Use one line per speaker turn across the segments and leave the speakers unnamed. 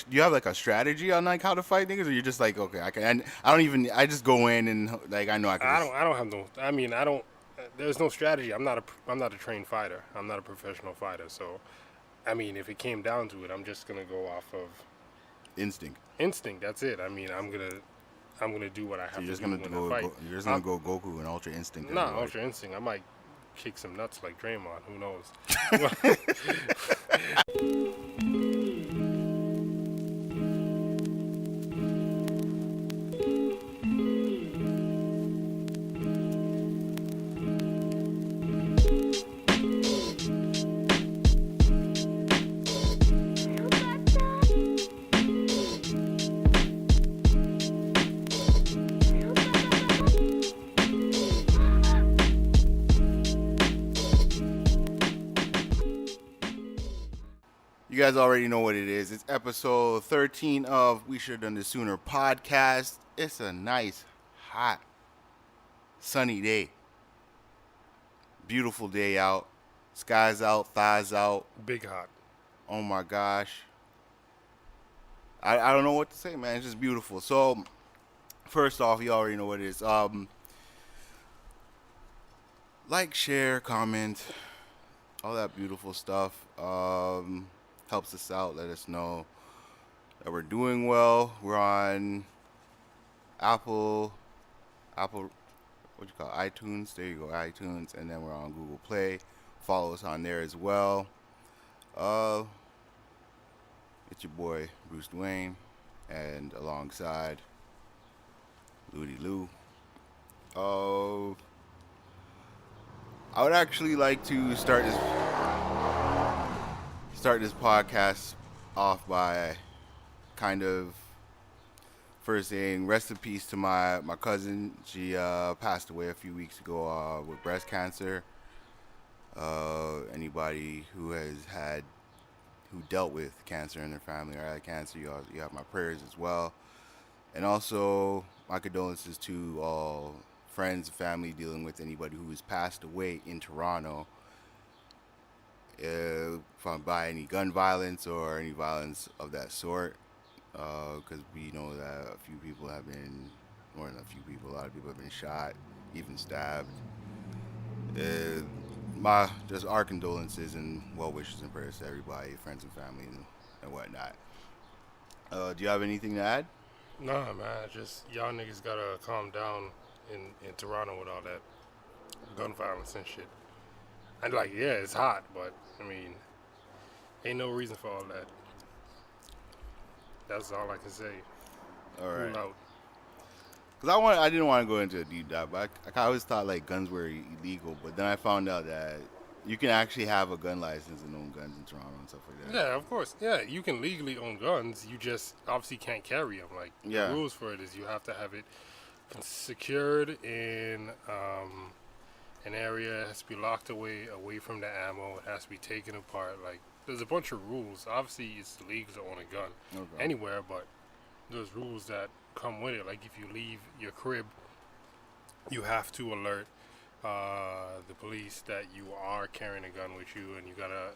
Do you have like a strategy on like how to fight niggas, or you're just like, okay, I can, and I don't even, I just go in and like I know I can
I
just.
don't. I don't have no. I mean, I don't. There's no strategy. I'm not a trained fighter. I'm not a professional fighter. So, I mean, if it came down to it, I'm just gonna go off of
Instinct.
instinct. That's it. I mean, I'm gonna do what I
So
have to do when I fight.
you're just
I'm
gonna go Goku and Ultra Instinct
not
everybody.
ultra instinct. I might kick some nuts like Draymond. Who knows?
You guys already know what it is. It's episode 13 of We Should Have Done This Sooner podcast. It's a nice, hot, sunny day. Beautiful day out. Sky's out, thighs out.
Big hot.
Oh my gosh. I don't know what to say, man. It's just beautiful. So, first off, you already know what it is. Like, share, comment, all that beautiful stuff. Helps us out. Let us know that we're doing well. We're on Apple, what you call it? iTunes. There you go, iTunes, and then we're on Google Play. Follow us on there as well. It's your boy Bruce Dwayne, and alongside Ludi Lou. I would actually like to start this podcast off by kind of first saying rest in peace to my cousin. She passed away a few weeks ago with breast cancer. Anybody who dealt with cancer in their family or had cancer, you have my prayers as well. And also my condolences to all friends and family dealing with anybody who has passed away in Toronto. By any gun violence or any violence of that sort, because we know that a few people have been, more than a few people, a lot of people have been shot, even stabbed. Just our condolences and well wishes and prayers to everybody, friends and family and whatnot. Do you have anything to add?
Nah, man. Just y'all niggas gotta calm down in Toronto with all that gun violence and shit. And like, yeah, it's hot, but I mean, ain't no reason for all that. That's all I can say.
All right.
Cool out.
Because I didn't want to go into a deep dive, but I always thought like guns were illegal, but then I found out that you can actually have a gun license and own guns in Toronto and stuff like that.
Yeah, of course. Yeah, you can legally own guns. You just obviously can't carry them. Like,
Yeah.
the rules for it is you have to have it secured in an area. It has to be locked away from the ammo. It has to be taken apart. Like, there's a bunch of rules. Obviously, it's illegal to own a gun
Okay.
anywhere, but there's rules that come with it. Like, if you leave your crib, you have to alert the police that you are carrying a gun with you, and you gotta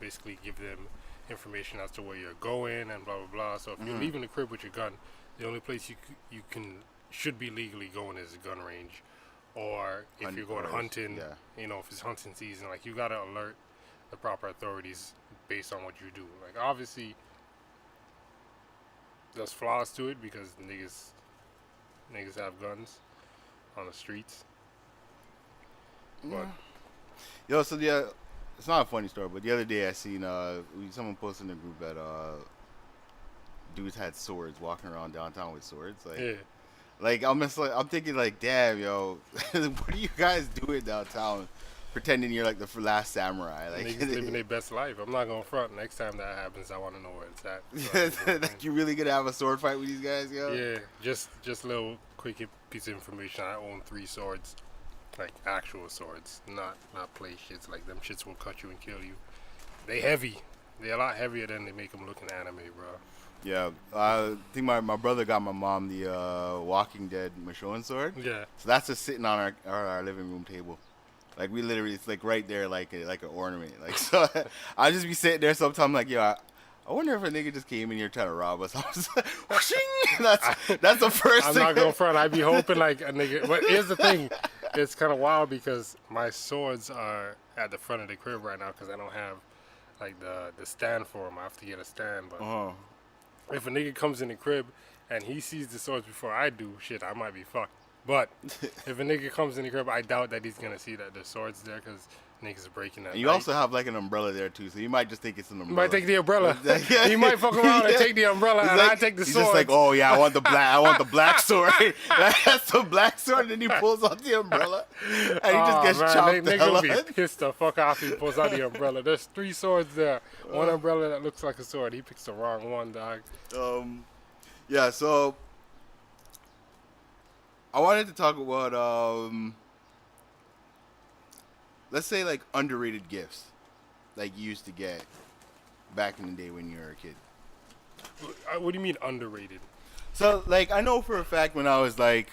basically give them information as to where you're going and blah blah blah. So if you're leaving the crib with your gun, the only place you should be legally going is a gun range, or if you're going hunting,
yeah.
you know, if it's hunting season, like you gotta alert the proper authorities based on what you do. Like obviously, there's flaws to it because niggas have guns on the streets. But
Yo, so yeah, it's not a funny story, but the other day I seen someone posted in the group that dudes had swords walking around downtown with swords. Like,
yeah,
like I'm thinking like, damn, yo, what are you guys doing downtown, pretending you're like the last samurai? Like,
niggas living their best life. I'm not gonna front. Next time that happens, I want to know where it's at.
like you really gonna have a sword fight with these guys, yo?
Yeah, just a little quick piece of information. I own 3 swords, like actual swords, not play shits. Like them shits will cut you and kill you. They heavy. They're a lot heavier than they make them look in anime, bro.
Yeah, I think my brother got my mom the Walking Dead Michonne sword.
Yeah.
So that's just sitting on our living room table. Like we literally, it's like right there, like an ornament. Like so, I just be sitting there sometimes, like, yo, I I wonder if a nigga just came in here trying to rob us. I was like, whooshing! That's the first
I'm
thing.
not going front. I'd be hoping like a nigga. But here's the thing. It's kind of wild because my swords are at the front of the crib right now because I don't have like the stand for them. I have to get a stand. But if a nigga comes in the crib and he sees the swords before I do, shit, I might be fucked. But if a nigga comes in the crib, I doubt that he's gonna see that the sword's there because niggas are breaking that.
And you also have like an umbrella there too, so you might just think it's an umbrella.
You might take the umbrella. He might fuck around and take the umbrella, and I take the sword.
He's just like, oh yeah, I want the black sword. That's the black sword, and then he pulls out the umbrella, and he just gets chopped the hell
Nigga
up.
be pissed the fuck off. He pulls out the umbrella. There's 3 swords there. One umbrella that looks like a sword. He picks the wrong one, dog.
Yeah. So I wanted to talk about let's say like underrated gifts like you used to get back in the day when you were a kid.
What do you mean underrated?
So like I know for a fact when I was like,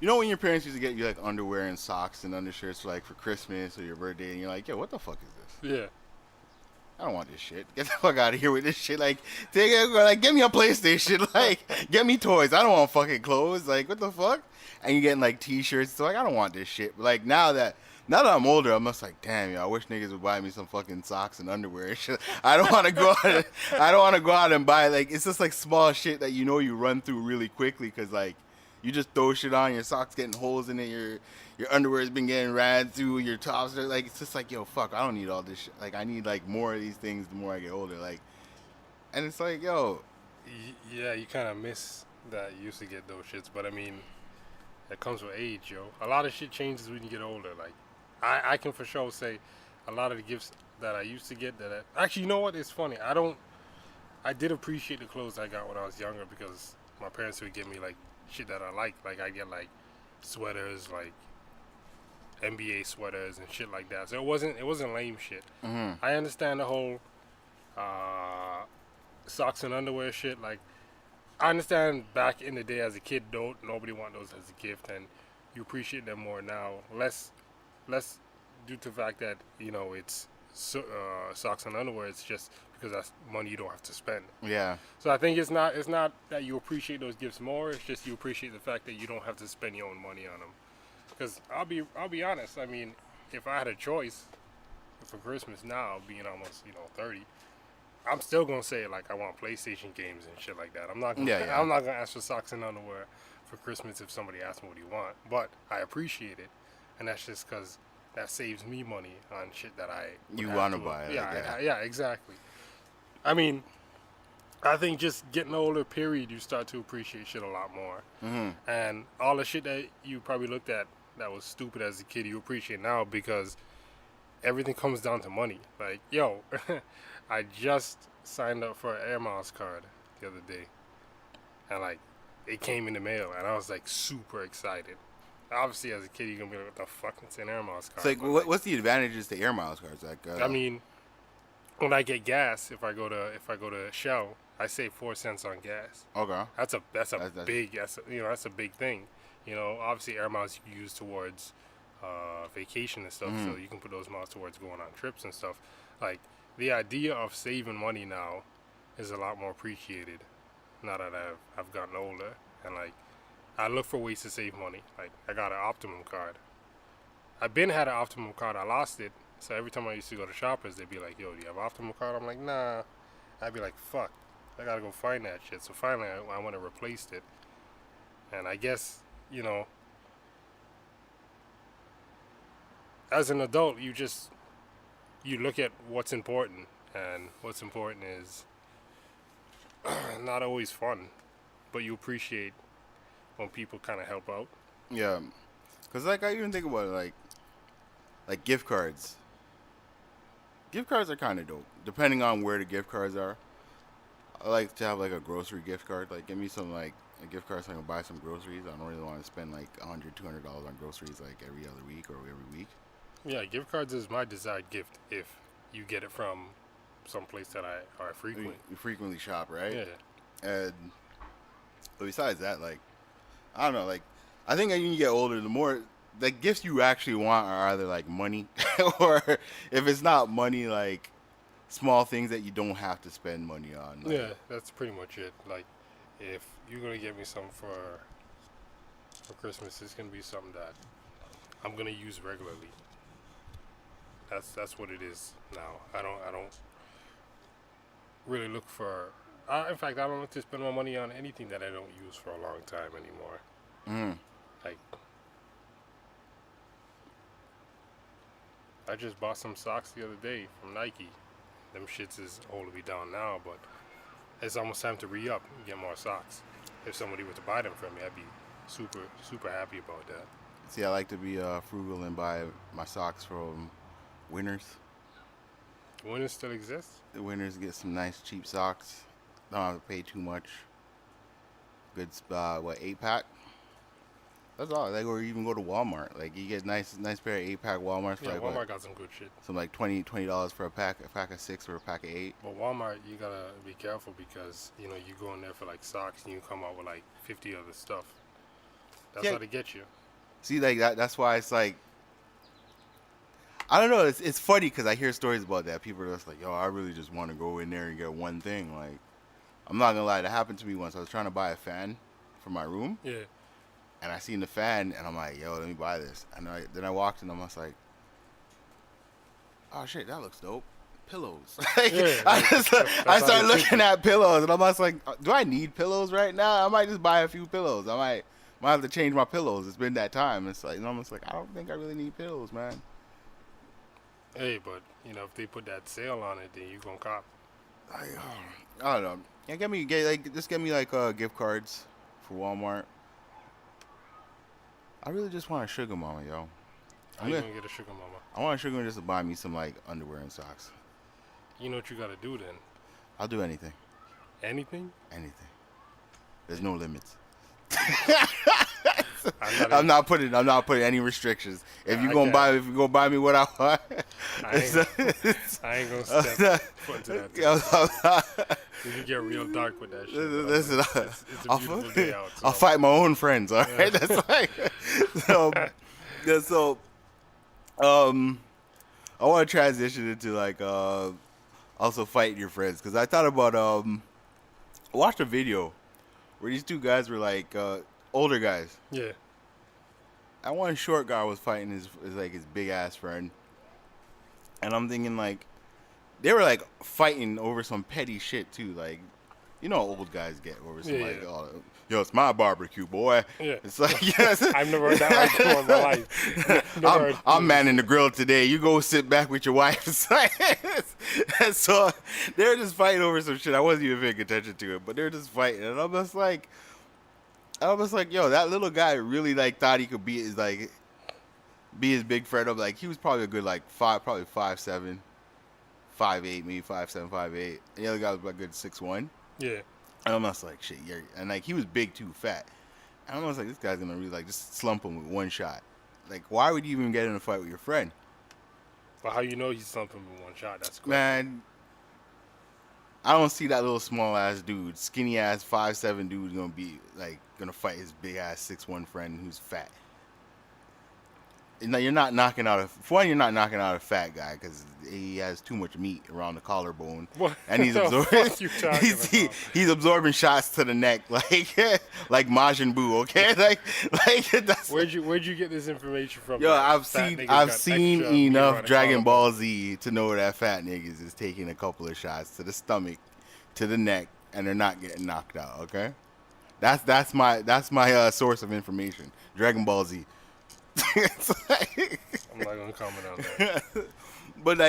you know when your parents used to get you like underwear and socks and undershirts for like for Christmas or your birthday and you're like, yo, what the fuck is this?
Yeah.
I don't want this shit. Get the fuck out of here with this shit. Like, take it, like, get me a PlayStation. Like, get me toys. I don't want fucking clothes. Like, what the fuck? And you're getting like T-shirts. So like, I don't want this shit. But like now that I'm older, I'm just like, damn, yo, I wish niggas would buy me some fucking socks and underwear and shit. I don't want to go out. I don't want to go out and buy like it's just like small shit that you know you run through really quickly because like you just throw shit on, your socks getting holes in it, your underwear has been getting ran through, your tops are like, it's just like, yo, fuck, I don't need all this shit. Like, I need like more of these things the more I get older. Like, and it's like, yo,
yeah, you kind of miss that you used to get those shits, but I mean, it comes with age, yo. A lot of shit changes when you get older. Like, I can for sure say a lot of the gifts that I used to get actually, you know what? It's funny. I did appreciate the clothes I got when I was younger because my parents would give me like shit that I like. Like, I get like sweaters, like NBA sweaters and shit like that. So it wasn't lame shit.
Mm-hmm.
I understand the whole socks and underwear shit. Like, I understand back in the day as a kid, nobody want those as a gift, and you appreciate them more now. Less due to the fact that you know it's socks and underwear. It's just because that's money you don't have to spend.
yeah,
So I think it's not that you appreciate those gifts more. It's just you appreciate the fact that you don't have to spend your own money on them. Because I'll be honest. I mean, if I had a choice for Christmas now, being almost 30, I'm still gonna say like I want PlayStation games and shit like that. I'm not gonna I'm not gonna ask for socks and underwear for Christmas if somebody asks me what do you want. But I appreciate it, and that's just because that saves me money on shit that you want to
buy.
Yeah, exactly. I mean, I think just getting older, period, you start to appreciate shit a lot more.
Mm-hmm.
And all the shit that you probably looked at that was stupid as a kid, you appreciate now because everything comes down to money. Like, yo, I just signed up for an Air Miles card the other day. And, like, it came in the mail, and I was, like, super excited. Obviously, as a kid, you're going to be like, what the fuck? It's an Air Miles card.
It's like, what's the advantages to Air Miles cards? Like,
I mean, when I get gas, if I go to Shell, I save 4 cents on gas.
Okay.
That's a big thing. You know, obviously air miles you can use towards vacation and stuff, so you can put those miles towards going on trips and stuff. Like, the idea of saving money now is a lot more appreciated now that I've gotten older. And, like, I look for ways to save money. Like, I got an Optimum card. I've had an Optimum card. I lost it. So every time I used to go to Shoppers, they'd be like, yo, do you have an Optimum card? I'm like, nah. I'd be like, fuck. I gotta go find that shit. So finally, I went and replaced it. And I guess, you know, as an adult, you look at what's important. And what's important is not always fun. But you appreciate when people kind of help out.
Yeah. Because, like, I even think about it, like gift cards. Gift cards are kind of dope, depending on where the gift cards are. I like to have like a grocery gift card. Like, give me some like a gift card so I can buy some groceries. I don't really want to spend like $100, $200 on groceries like every other week or every week.
Yeah, gift cards is my desired gift if you get it from some place that I frequent.
You frequently shop, right?
Yeah.
And but besides that, like, I don't know, like, I think as you get older, the more the gifts you actually want are either like money or if it's not money, like small things that you don't have to spend money on. Like,
Yeah, that's pretty much it. Like, if you're gonna get me something for Christmas, it's gonna be something that I'm gonna use regularly. That's what it is now. I don't really look for. In fact, I don't look to spend my money on anything that I don't use for a long time anymore.
mm.
Like, I just bought some socks the other day from Nike. Them shits is holding me down now, but it's almost time to re-up and get more socks. If somebody were to buy them from me, I'd be super happy about that.
See, I like to be frugal and buy my socks from Winners.
Winners still exists?
The Winners get some nice cheap socks. Don't have to pay too much. Good, 8-pack? That's all. Like, or even go to Walmart. Like, you get nice pair of 8-pack Walmarts for
Yeah,
like
Walmart
what?
got some good shit.
Some like $20 for a pack of 6 or a pack of 8.
But Walmart, you gotta be careful because you go in there for like socks and you come out with like 50 other stuff. That's
Yeah.
how they get you.
See, like that's why it's like, I don't know. It's funny because I hear stories about that. People are just like, yo, I really just want to go in there and get one thing. Like, I'm not gonna lie, that happened to me once. I was trying to buy a fan for my room,
Yeah.
and I seen the fan, and I'm like, yo, let me buy this. And then I walked in, and I was like, oh shit, that looks dope. Pillows.
Yeah,
I
how
started
they
looking
think.
at pillows, and I'm just like, do I need pillows right now? I might just buy a few pillows. I might have to change my pillows. It's been that time. It's like, and I'm just like, I don't think I really need pillows, man.
Hey, but if they put that sale on it, then you gonna cop.
I don't know. Yeah, just get me like gift cards for Walmart. I really just want a sugar mama, yo.
How you gonna get a sugar mama?
I want a sugar mama just to buy me some like underwear and socks.
You know what you gotta do then?
I'll do anything.
Anything?
Anything. There's no limits.
I'm not
I'm not putting any restrictions. If you
I
gonna
can't.
buy me what I want,
I ain't gonna step foot into that. We can get real dark with that shit.
Listen,
It's a beautiful day out.
I'll
So.
fight my own friends. All right, that's like so. Yeah, so I want to transition into like also fighting your friends because I thought about I watched a video where these two guys were like older guys.
Yeah.
And one short guy was fighting his big ass friend, and I'm thinking like they were like fighting over some petty shit too, like you know how old guys get over some
Yeah,
like
yeah.
oh, yo, it's my barbecue, boy.
Yeah.
It's like yes.
I've never heard that like before in my life.
I'm manning the grill today. You go sit back with your wife. It's like, and so they're just fighting over some shit. I wasn't even paying attention to it, but they're just fighting, and I was like, yo, that little guy really like thought he could be his big friend. I'm like, he was probably a good like 5'7", 5'8", maybe 5'7", 5'8". And the other guy was like a good 6'1".
Yeah.
And I'm just like, shit, yeah. And like he was big too, fat. And I'm just like, this guy's gonna really like just slump him with one shot. Like, why would you even get in a fight with your friend?
But how you know he's something with one shot? That's cool.
Man, I don't see that little small ass dude, skinny ass 5'7" dude gonna fight his big ass 6'1" friend who's fat. No, you're not knocking out a fat guy because he has too much meat around the collarbone,
What
and he's
the
absorbing.
fuck you talking about?
He's absorbing shots to the neck like Majin Buu. Okay, like that's.
Where'd you get this information from?
Yo,
that
I've
fat
seen
niggas
I've
got
seen
extra meat
enough
around the
Dragon
collarbone?
Ball Z to know that fat niggas is taking a couple of shots to the stomach, to the neck, and they're not getting knocked out. Okay, that's my source of information. Dragon Ball Z. It's like,
I'm not gonna comment on that.
but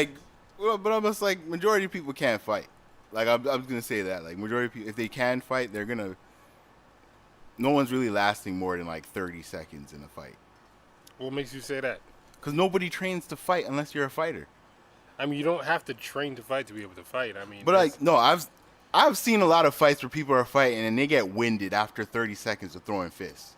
I'm just like majority of people can't fight. Like I'm gonna say that like majority of people, if they can fight, they're gonna. No one's really lasting more than like 30 seconds in a fight.
What makes you say that?
Because nobody trains to fight unless you're a fighter.
I mean, you don't have to train to fight to be able to fight. I mean,
But like no, I've seen a lot of fights where people are fighting and they get winded after 30 seconds of throwing fists.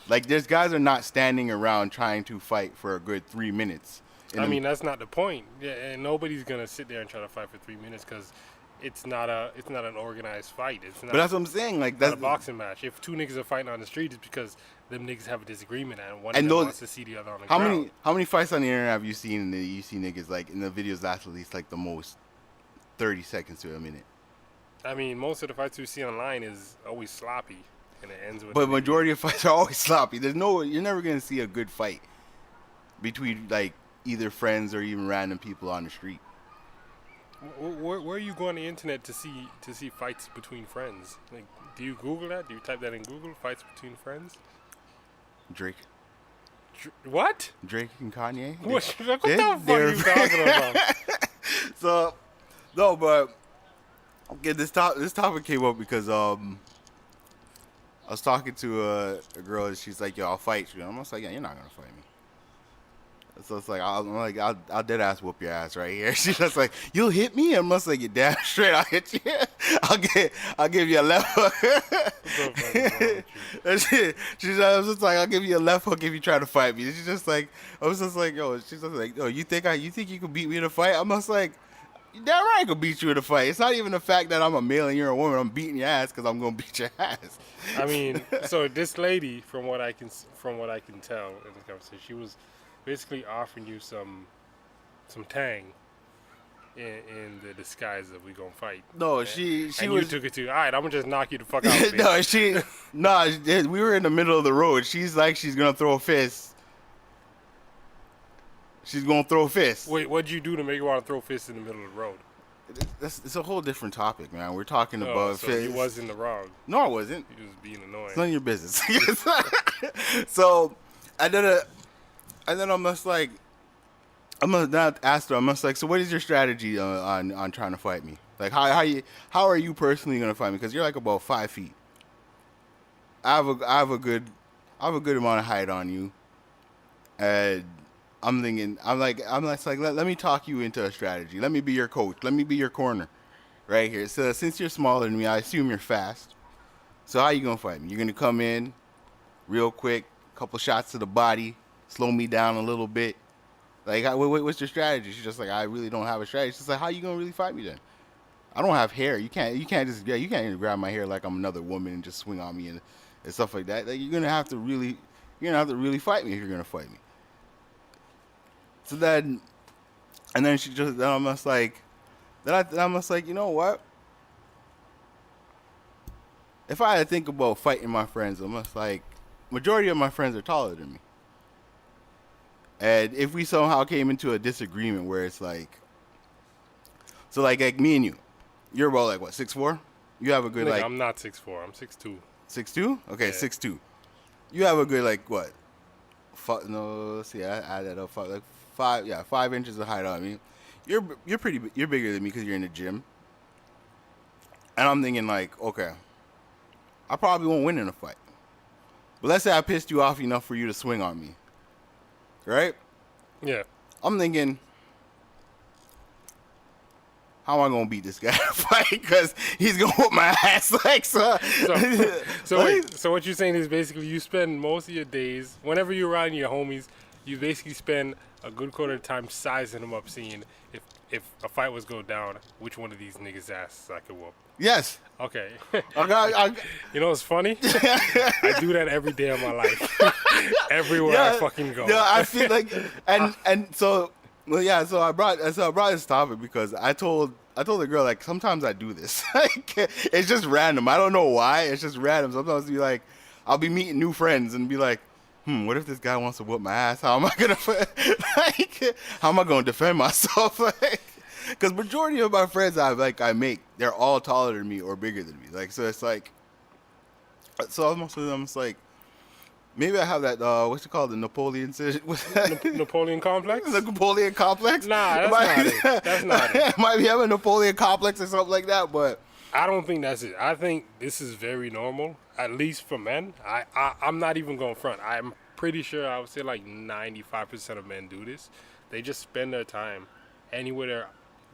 Like there's guys that are not standing around trying to fight for a good 3 minutes.
I mean, that's not the point. Yeah, and nobody's gonna sit there and try to fight for 3 minutes because it's not an organized fight. It's not.
But that's what I'm saying. Like
not
that's
a boxing match. If two niggas are fighting on the street, it's because them niggas have a disagreement and one
And
of them
those-
wants to see the other on the ground.
how many fights on the internet have you seen? And you see niggas like in the videos that's at least like the most 30 seconds to a minute.
I mean, most of the fights we see online is always sloppy, and it ends with.
But majority of fights are always sloppy. You're never gonna see a good fight between like either friends or even random people on the street.
Where are you go on the internet to see fights between friends? Like, do you Google that? Do you type that in Google? Fights between friends?
Drake.
What?
Drake and Kanye.
What the fuck are you talking about?
So, no, but okay, this topic came up because I was talking to a girl and she's like, "Yo, I'll fight you." And I'm just like, "Yeah, you're not gonna fight me." So it's like I'll dead ass whoop your ass right here. She's just like, "You'll hit me?" I'm just like, "You damn straight, I'll hit you. I'll give you a left hook." She's just like, "I'll give you a left hook if you try to fight me." She's just like, I was just like, "Yo," she's just like, "Yo, you think you can beat me in a fight?" I'm just like, "You damn right I can beat you in a fight. It's not even the fact that I'm a male and you're a woman. I'm beating your ass because I'm gonna beat your ass."
I mean, so this lady, from what I can tell in this conversation, she was basically offering you some tang in the disguise that we gonna fight.
No,
and,
she
and
was.
You took it to, all right, I'm gonna just knock you the fuck out. Bitch.
We were in the middle of the road. She's like, she's gonna throw a fist. She's gonna throw a fist.
Wait, what'd you do to make you want to throw fists in the middle of the road?
It's a whole different topic, man. We're talking about
so
fists.
you was in the wrong.
No, I wasn't.
You was being annoying.
It's none of your business. So, and then I'm just like, I'm gonna not ask her. I'm just like, so what is your strategy on trying to fight me? Like, how are you personally gonna fight me? Because you're like about 5 feet. I have a good amount of height on you, and I'm thinking, let me talk you into a strategy. Let me be your coach. Let me be your corner, right here. So since you're smaller than me, I assume you're fast. So how you gonna fight me? You're gonna come in real quick, couple shots to the body, slow me down a little bit. Like, what's your strategy? She's just like, I really don't have a strategy. She's like, how you gonna really fight me then? I don't have hair. You can't even grab my hair like I'm another woman and just swing on me and stuff like that. Like, you're gonna have to really fight me if you're gonna fight me. So then, and then I'm just like, you know what? If I had to think about fighting my friends, I'm just like, majority of my friends are taller than me. And if we somehow came into a disagreement where it's like, so like me and you, you're about like what, 6'4"? You have a good like.
I'm not 6'4". I'm 6'2".
6'2"? Okay, yeah. 6'2". You have a good like what? Let's see. I added up like 5 inches of height on me. You're bigger than me because you're in the gym. And I'm thinking like, okay, I probably won't win in a fight. But let's say I pissed you off enough for you to swing on me. Right?
Yeah.
I'm thinking, how am I gonna beat this guy in a fight? Because he's gonna whoop my ass like so.
So what you're saying is basically you spend most of your days, whenever you're around your homies, you basically spend a good quarter of time sizing them up, seeing if a fight was go down, which one of these niggas' asses I could whoop.
Yes.
Okay.
You
know what's funny? I do that every day of my life. Everywhere I fucking go.
Yeah, I feel like, and so, well, yeah. So I brought this topic because I told the girl like sometimes I do this. Like, it's just random. I don't know why. It's just random. Sometimes I'll be meeting new friends and be like, what if this guy wants to whoop my ass? How am I gonna how am I gonna defend myself? Like, because majority of my friends I make, they're all taller than me or bigger than me. Like, so it's like, so I'm just like, maybe I have that what's it called, the Napoleon
Napoleon complex?
The Napoleon complex?
Nah, that's not it.
Might be having a Napoleon complex or something like that, but
I don't think that's it. I think this is very normal, at least for men. I'm not even going front. I'm pretty sure I would say like 95% of men do this. They just spend their time anywhere they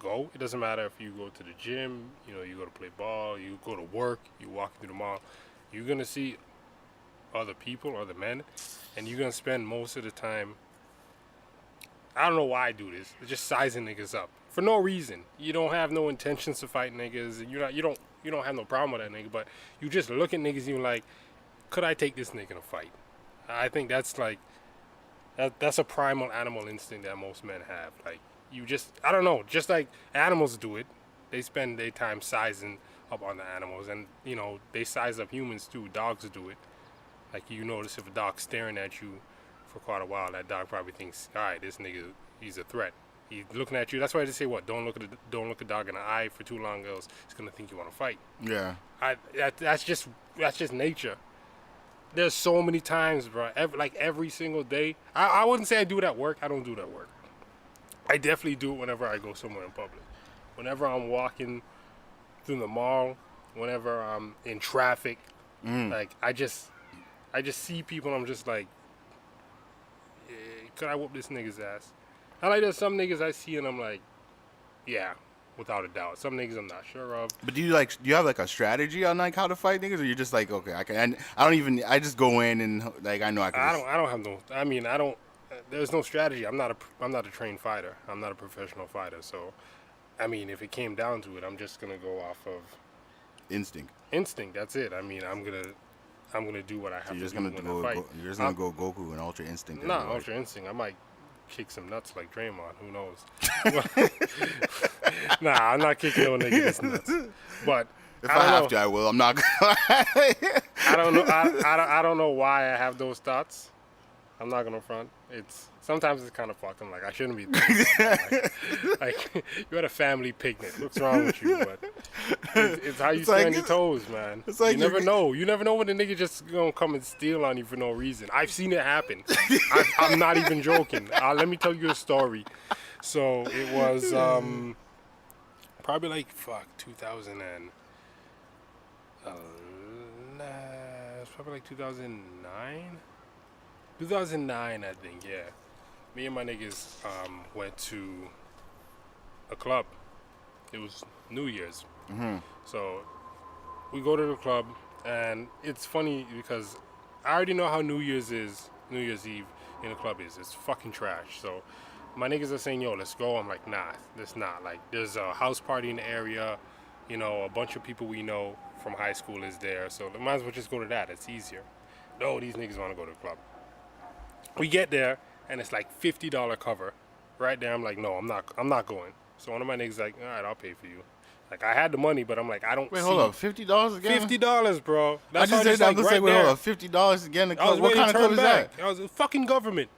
go. It doesn't matter if you go to the gym, you go to play ball, you go to work, you walk through the mall. You're going to see other people, other men, and you're going to spend most of the time, I don't know why I do this, just sizing niggas up. For no reason. You don't have no intentions to fight niggas, and you don't have no problem with that nigga, but you just look at niggas and you're like, could I take this nigga in a fight? I think that's like, that's a primal animal instinct that most men have. Like, you just, I don't know, just like animals do it. They spend their time sizing up on the animals, and they size up humans too. Dogs do it. Like you notice if a dog's staring at you for quite a while, that dog probably thinks, all right, this nigga, he's a threat. He's looking at you. That's why they say what? Don't look a dog in the eye for too long, else it's gonna think you want to fight.
Yeah.
That's just nature. There's so many times, bro. Every single day. I wouldn't say I do it at work. I don't do it at work. I definitely do it whenever I go somewhere in public. Whenever I'm walking through the mall, whenever I'm in traffic, like I just see people and I'm just like, could I whoop this nigga's ass? There's some niggas I see and I'm like, yeah, without a doubt. Some niggas I'm not sure of.
But do you have like a strategy on like how to fight niggas, or you're just like, okay, I just go in and like I know I can.
I don't have no. I mean, I don't. There's no strategy. I'm not a trained fighter. I'm not a professional fighter. So, I mean, if it came down to it, I'm just gonna go off of
instinct.
Instinct. That's it. I mean, I'm gonna do what I have to do when I fight.
You're just gonna go Goku and Ultra Instinct.
Not Ultra Instinct. I might kick some nuts like Draymond. Who knows? Nah, I'm not kicking no niggas nuts. But
if I have to, I will. I'm not gonna.
I don't know. I don't know why I have those thoughts. I'm not gonna front. Sometimes it's kind of fucked. I'm like, I shouldn't be thinking about that. Like you're at a family picnic. What's wrong with you? But it's how you stay on your toes, man. It's like you never know. You never know when the nigga just gonna come and steal on you for no reason. I've seen it happen. I'm not even joking. Let me tell you a story. So it was probably like 2000 and it's probably like 2009. 2009, I think, yeah. Me and my niggas went to a club. It was New Year's.
Mm-hmm.
So we go to the club, and it's funny because I already know how New Year's Eve in the club is. It's fucking trash. So my niggas are saying, yo, let's go. I'm like, nah, let's not. Like, there's a house party in the area. A bunch of people we know from high school is there. So might as well just go to that. It's easier. No, these niggas want to go to the club. We get there and it's like $50 cover. Right there, I'm like, no, I'm not going. So one of my niggas like, all right, I'll pay for you. Like I had the money, but I'm like, I don't.
Wait, hold up, $50 again?
$50, bro.
That's I just said that. Like, right wait, hold up, $50 again. What kind of club is that?
I was fucking government,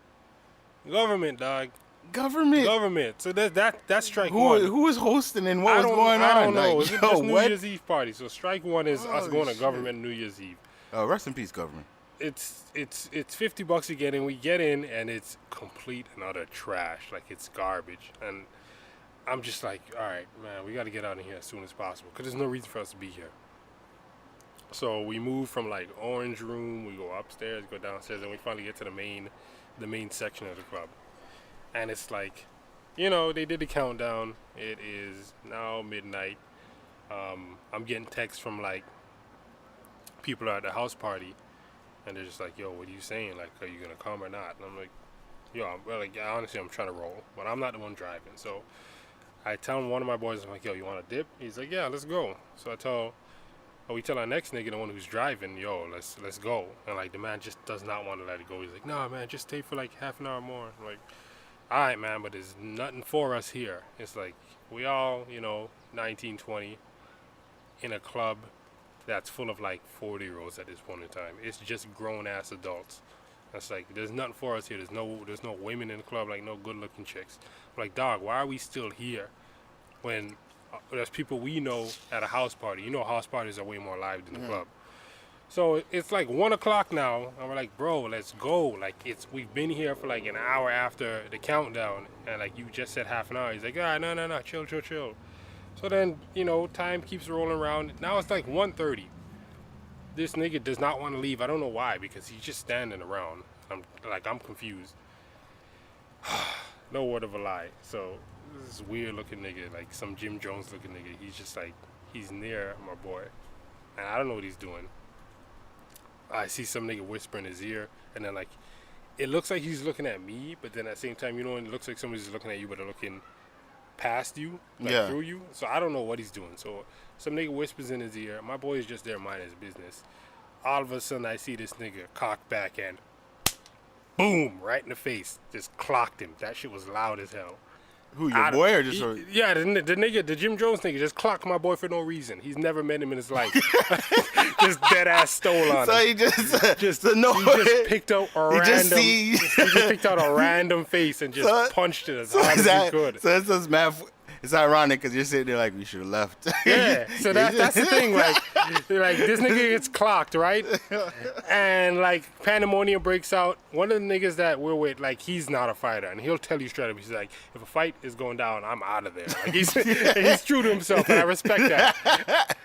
dog.
Government.
So that's strike one.
Who is hosting and what was going on?
I don't know.
Like,
it's just New Year's Eve party. So strike one is us going to government New Year's Eve.
Rest in peace, government.
It's $50 again, and we get in, and it's complete and utter trash. Like it's garbage, and I'm just like, all right, man, we got to get out of here as soon as possible because there's no reason for us to be here. So we move from like orange room, we go upstairs, go downstairs, and we finally get to the main section of the club, and it's like, they did the countdown. It is now midnight. I'm getting texts from like people at the house party. And they're just like, yo, what are you saying? Like, are you going to come or not? And I'm like, yo, honestly, I'm trying to roll. But I'm not the one driving. So I tell one of my boys, I'm like, yo, you want to dip? He's like, yeah, let's go. So we tell our next nigga, the one who's driving, yo, let's go. And, like, the man just does not want to let it go. He's like, nah, man, just stay for, like, half an hour more. I'm like, all right, man, but there's nothing for us here. It's like, we all, 19, 20, in a club that's full of like 40-year-olds at this point in time. It's just grown-ass adults. That's like, there's nothing for us here. There's no women in the club, like no good-looking chicks. I'm like, dog, why are we still here when there's people we know at a house party? House parties are way more live than the club. So it's like 1 o'clock now, and we're like, bro, let's go. Like we've been here for like an hour after the countdown, and like you just said half an hour. He's like, all right, no, chill. So then, time keeps rolling around. Now it's like 1:30. This nigga does not want to leave. I don't know why, because he's just standing around. I'm confused. No word of a lie. So this weird looking nigga, like some Jim Jones looking nigga. He's just like, he's near my boy. And I don't know what he's doing. I see some nigga whisper in his ear, and then like, it looks like he's looking at me, but then at the same time, when it looks like somebody's looking at you, but they're looking past you, like through you. So I don't know what he's doing. So some nigga whispers in his ear. My boy is just there minding his business. All of a sudden I see this nigga cock back and boom, right in the face. Just clocked him. That shit was loud as hell.
Who, your boy or just?
Yeah, the nigga, the Jim Jones nigga, just clocked my boy for no reason. He's never met him in his life. Just dead ass stole on him.
So he just no.
He just picked out a random.
He
just picked out a random face and just punched it as hard as he could.
So that's just math. It's ironic because you're sitting there like, we should have left.
Yeah, so that's the thing. Like this nigga gets clocked, right? And like pandemonium breaks out. One of the niggas that we're with, like, he's not a fighter, and he'll tell you straight up. He's like, if a fight is going down, I'm out of there. Like he's true to himself, and I respect that.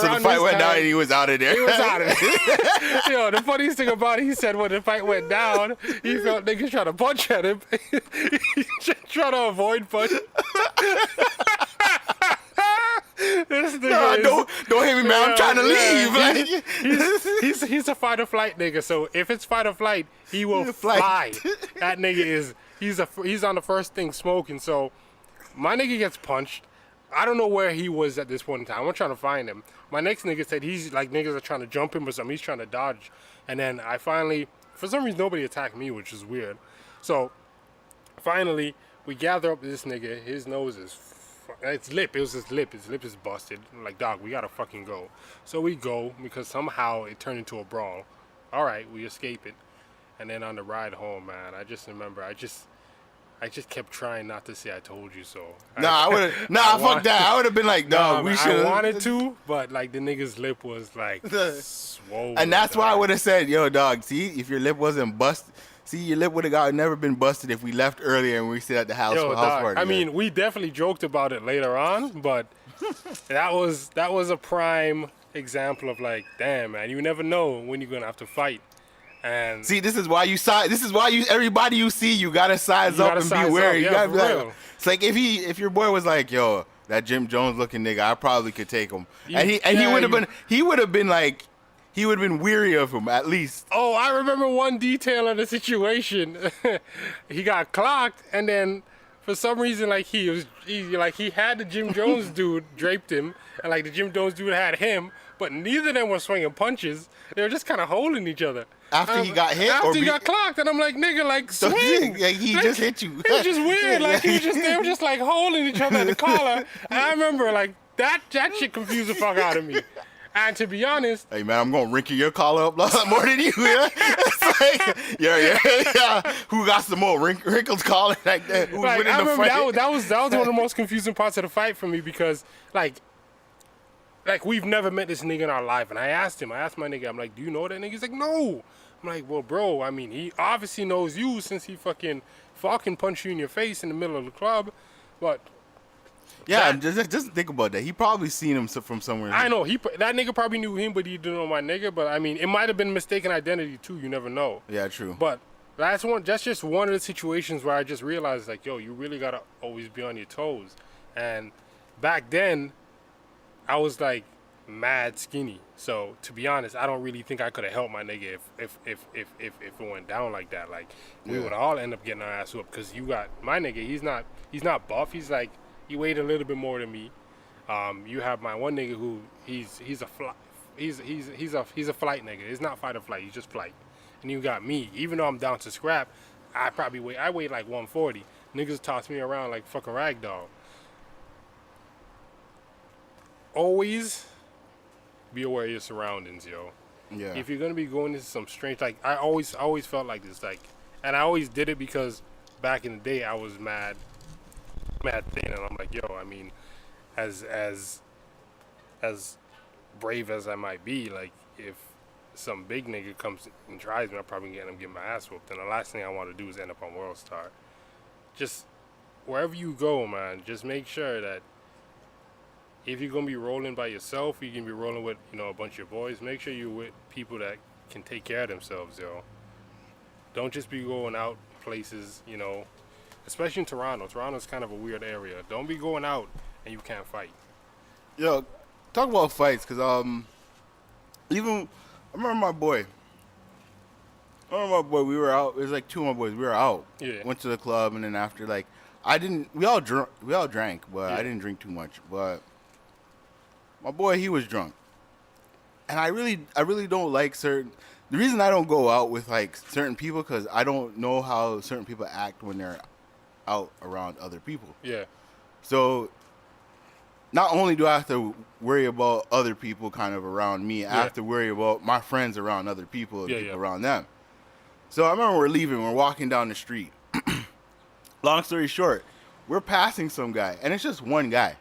So the fight went down, and he was out of there.
He was out of there. Yo, the funniest thing about it, he said when the fight went down, he felt niggas trying to punch at him. He just trying to avoid punch. This nigga
don't hit me, man. I'm trying to leave.
He's a fight or flight nigga. So if it's fight or flight, he will fly. That nigga he's on the first thing smoking. So my nigga gets punched. I don't know where he was at this point in time. I'm trying to find him. My next nigga said he's like, niggas are trying to jump him or something. He's trying to dodge. And then I finally, for some reason, nobody attacked me, which is weird. So finally, we gather up this nigga. His nose is, it's lip. It was his lip. His lip is busted. I'm like, dog, we gotta fucking go. So we go because somehow it turned into a brawl. All right, we escape it. And then on the ride home, man, I just remember, I just kept trying not to say I told you so.
Fuck that. I would have been like, dog, we should.
I wanted to, but like the nigga's lip was like swollen.
And that's why I would have said, yo, dog, see, if your lip wasn't busted, your lip would have never been busted if we left earlier and we stayed at the house for house party.
I mean, we definitely joked about it later on, but that was a prime example of like, damn, man, you never know when you're gonna have to fight. And
see, this is why everybody you see, you gotta size up and be wary. You gotta be like, it's like if your boy was like, yo, that Jim Jones looking nigga, I probably could take him. He would have been weary of him at least.
Oh, I remember one detail of the situation. He got clocked, and then for some reason, like he had the Jim Jones dude draped him, and like the Jim Jones dude had him, but neither of them were swinging punches. They were just kind of holding each other.
After he got hit,
after he got clocked, and I'm like, nigga, like swing.
Like, he just hit you.
It was just weird. Like they were just like holding each other at the collar. And I remember like that shit confused the fuck out of me. And to be honest,
hey man, I'm gonna wrinkle your collar up a lot more than you. Yeah? It's like, yeah. Who got some more wrinkles collar like that? Who's winning the fight?
That was one of the most confusing parts of the fight for me because like we've never met this nigga in our life, and I asked my nigga, I'm like, do you know that nigga? He's like, no. I'm like, well, bro, I mean, he obviously knows you since he fucking punched you in your face in the middle of the club, but.
Yeah, just think about that. He probably seen him from somewhere.
I know that nigga probably knew him, but he didn't know my nigga. But I mean, it might have been mistaken identity too. You never know.
Yeah, true.
But that's just one of the situations where I just realized, like, yo, you really gotta always be on your toes. And back then, I was like mad skinny. So to be honest, I don't really think I could have helped my nigga if it went down like that. Like we would all end up getting our ass whooped because you got my nigga. He's not buff. He's like. He weighed a little bit more than me. You have my one nigga who he's a flight nigga. It's not fight or flight. He's just flight. And you got me. Even though I'm down to scrap, I weigh like 140. Niggas toss me around like fucking rag doll. Always be aware of your surroundings, yo.
Yeah.
If you're gonna be going into some strange, like I always felt like this, like, and I always did it because back in the day I was mad thin, and I'm like, yo, I mean, as brave as I might be, like, if some big nigga comes and tries me, I'll probably get my ass whooped. And the last thing I want to do is end up on World Star. Just wherever you go, man, just make sure that if you're gonna be rolling by yourself, you can be rolling with, a bunch of your boys. Make sure you're with people that can take care of themselves, yo. Don't just be going out places, especially in Toronto. Toronto's kind of a weird area. Don't be going out and you can't fight.
Yo, talk about fights, because even I remember my boy, we were out. It was like two of my boys. We were out.
Yeah.
Went to the club, and then after, like, we all drank, but I didn't drink too much. But my boy, he was drunk. And I really don't like the reason I don't go out with, like, certain people, because I don't know how certain people act when they're out around other people.
Yeah.
So not only do I have to worry about other people kind of around me, I have to worry about my friends around other people and people around them. So I remember we're leaving, we're walking down the street. Long story short, we're passing some guy, and it's just one guy.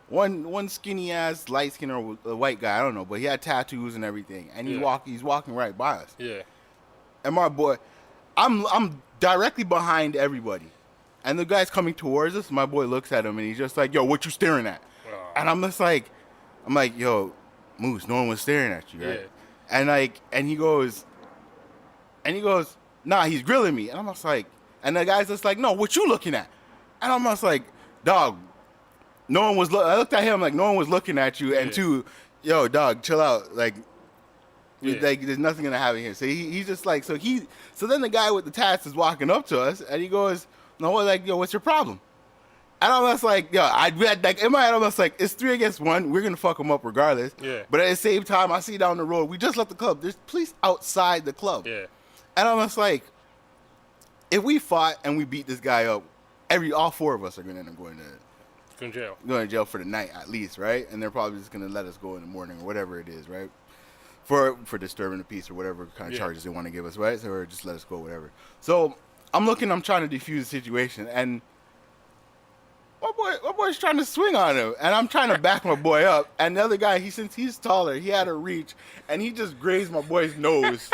One skinny ass, light skin or a white guy, I don't know, but he had tattoos and everything, and he's walking right by us.
Yeah.
And my boy, I'm directly behind everybody, and the guy's coming towards us. My boy looks at him, and he's just like, "Yo, what you staring at?" And I'm like, "Yo, Moose, no one was staring at you, right?" Yeah. And he goes, "Nah, he's grilling me." And I'm just like, and the guy's just like, "No, what you looking at?" And I'm just like, "Dog, no one was." I looked at him like no one was looking at you, and two, yo, dog, chill out, like there's nothing gonna happen here. So he's just like, so then the guy with the tats is walking up to us, and he goes, "No, like, yo, what's your problem?" And I'm just like, yo, like in my head, I'm just like, it's 3 against 1. We're gonna fuck him up regardless. Yeah. But at the same time, I see down the road, we just left the club. There's police outside the club. Yeah. And I'm just like, if we fought and we beat this guy up, all 4 of us are gonna end up going to jail for the night at least, right? And they're probably just gonna let us go in the morning or whatever it is, right? For disturbing the peace or whatever kind of charges they want to give us, right? So or just let us go, whatever. So I'm trying to defuse the situation, and my boy's trying to swing on him, and I'm trying to back my boy up, and the other guy, since he's taller, he had a reach, and he just grazed my boy's nose,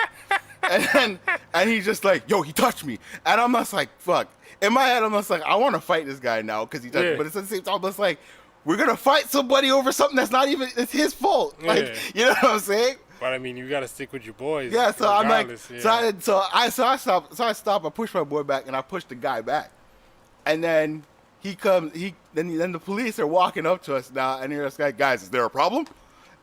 and he's just like, "Yo, he touched me," and I'm just like, "Fuck." In my head, I'm just like, I want to fight this guy now because he touched me, but at the same time, I'm just like, we're gonna fight somebody over something that's not even it's his fault, like, you know what I'm saying?
But I mean, you gotta stick with your boys.
Yeah, so I'm like, so I stop, I push my boy back, and I push the guy back, and then then the police are walking up to us now, and they're just like, "Guys, is there a problem?"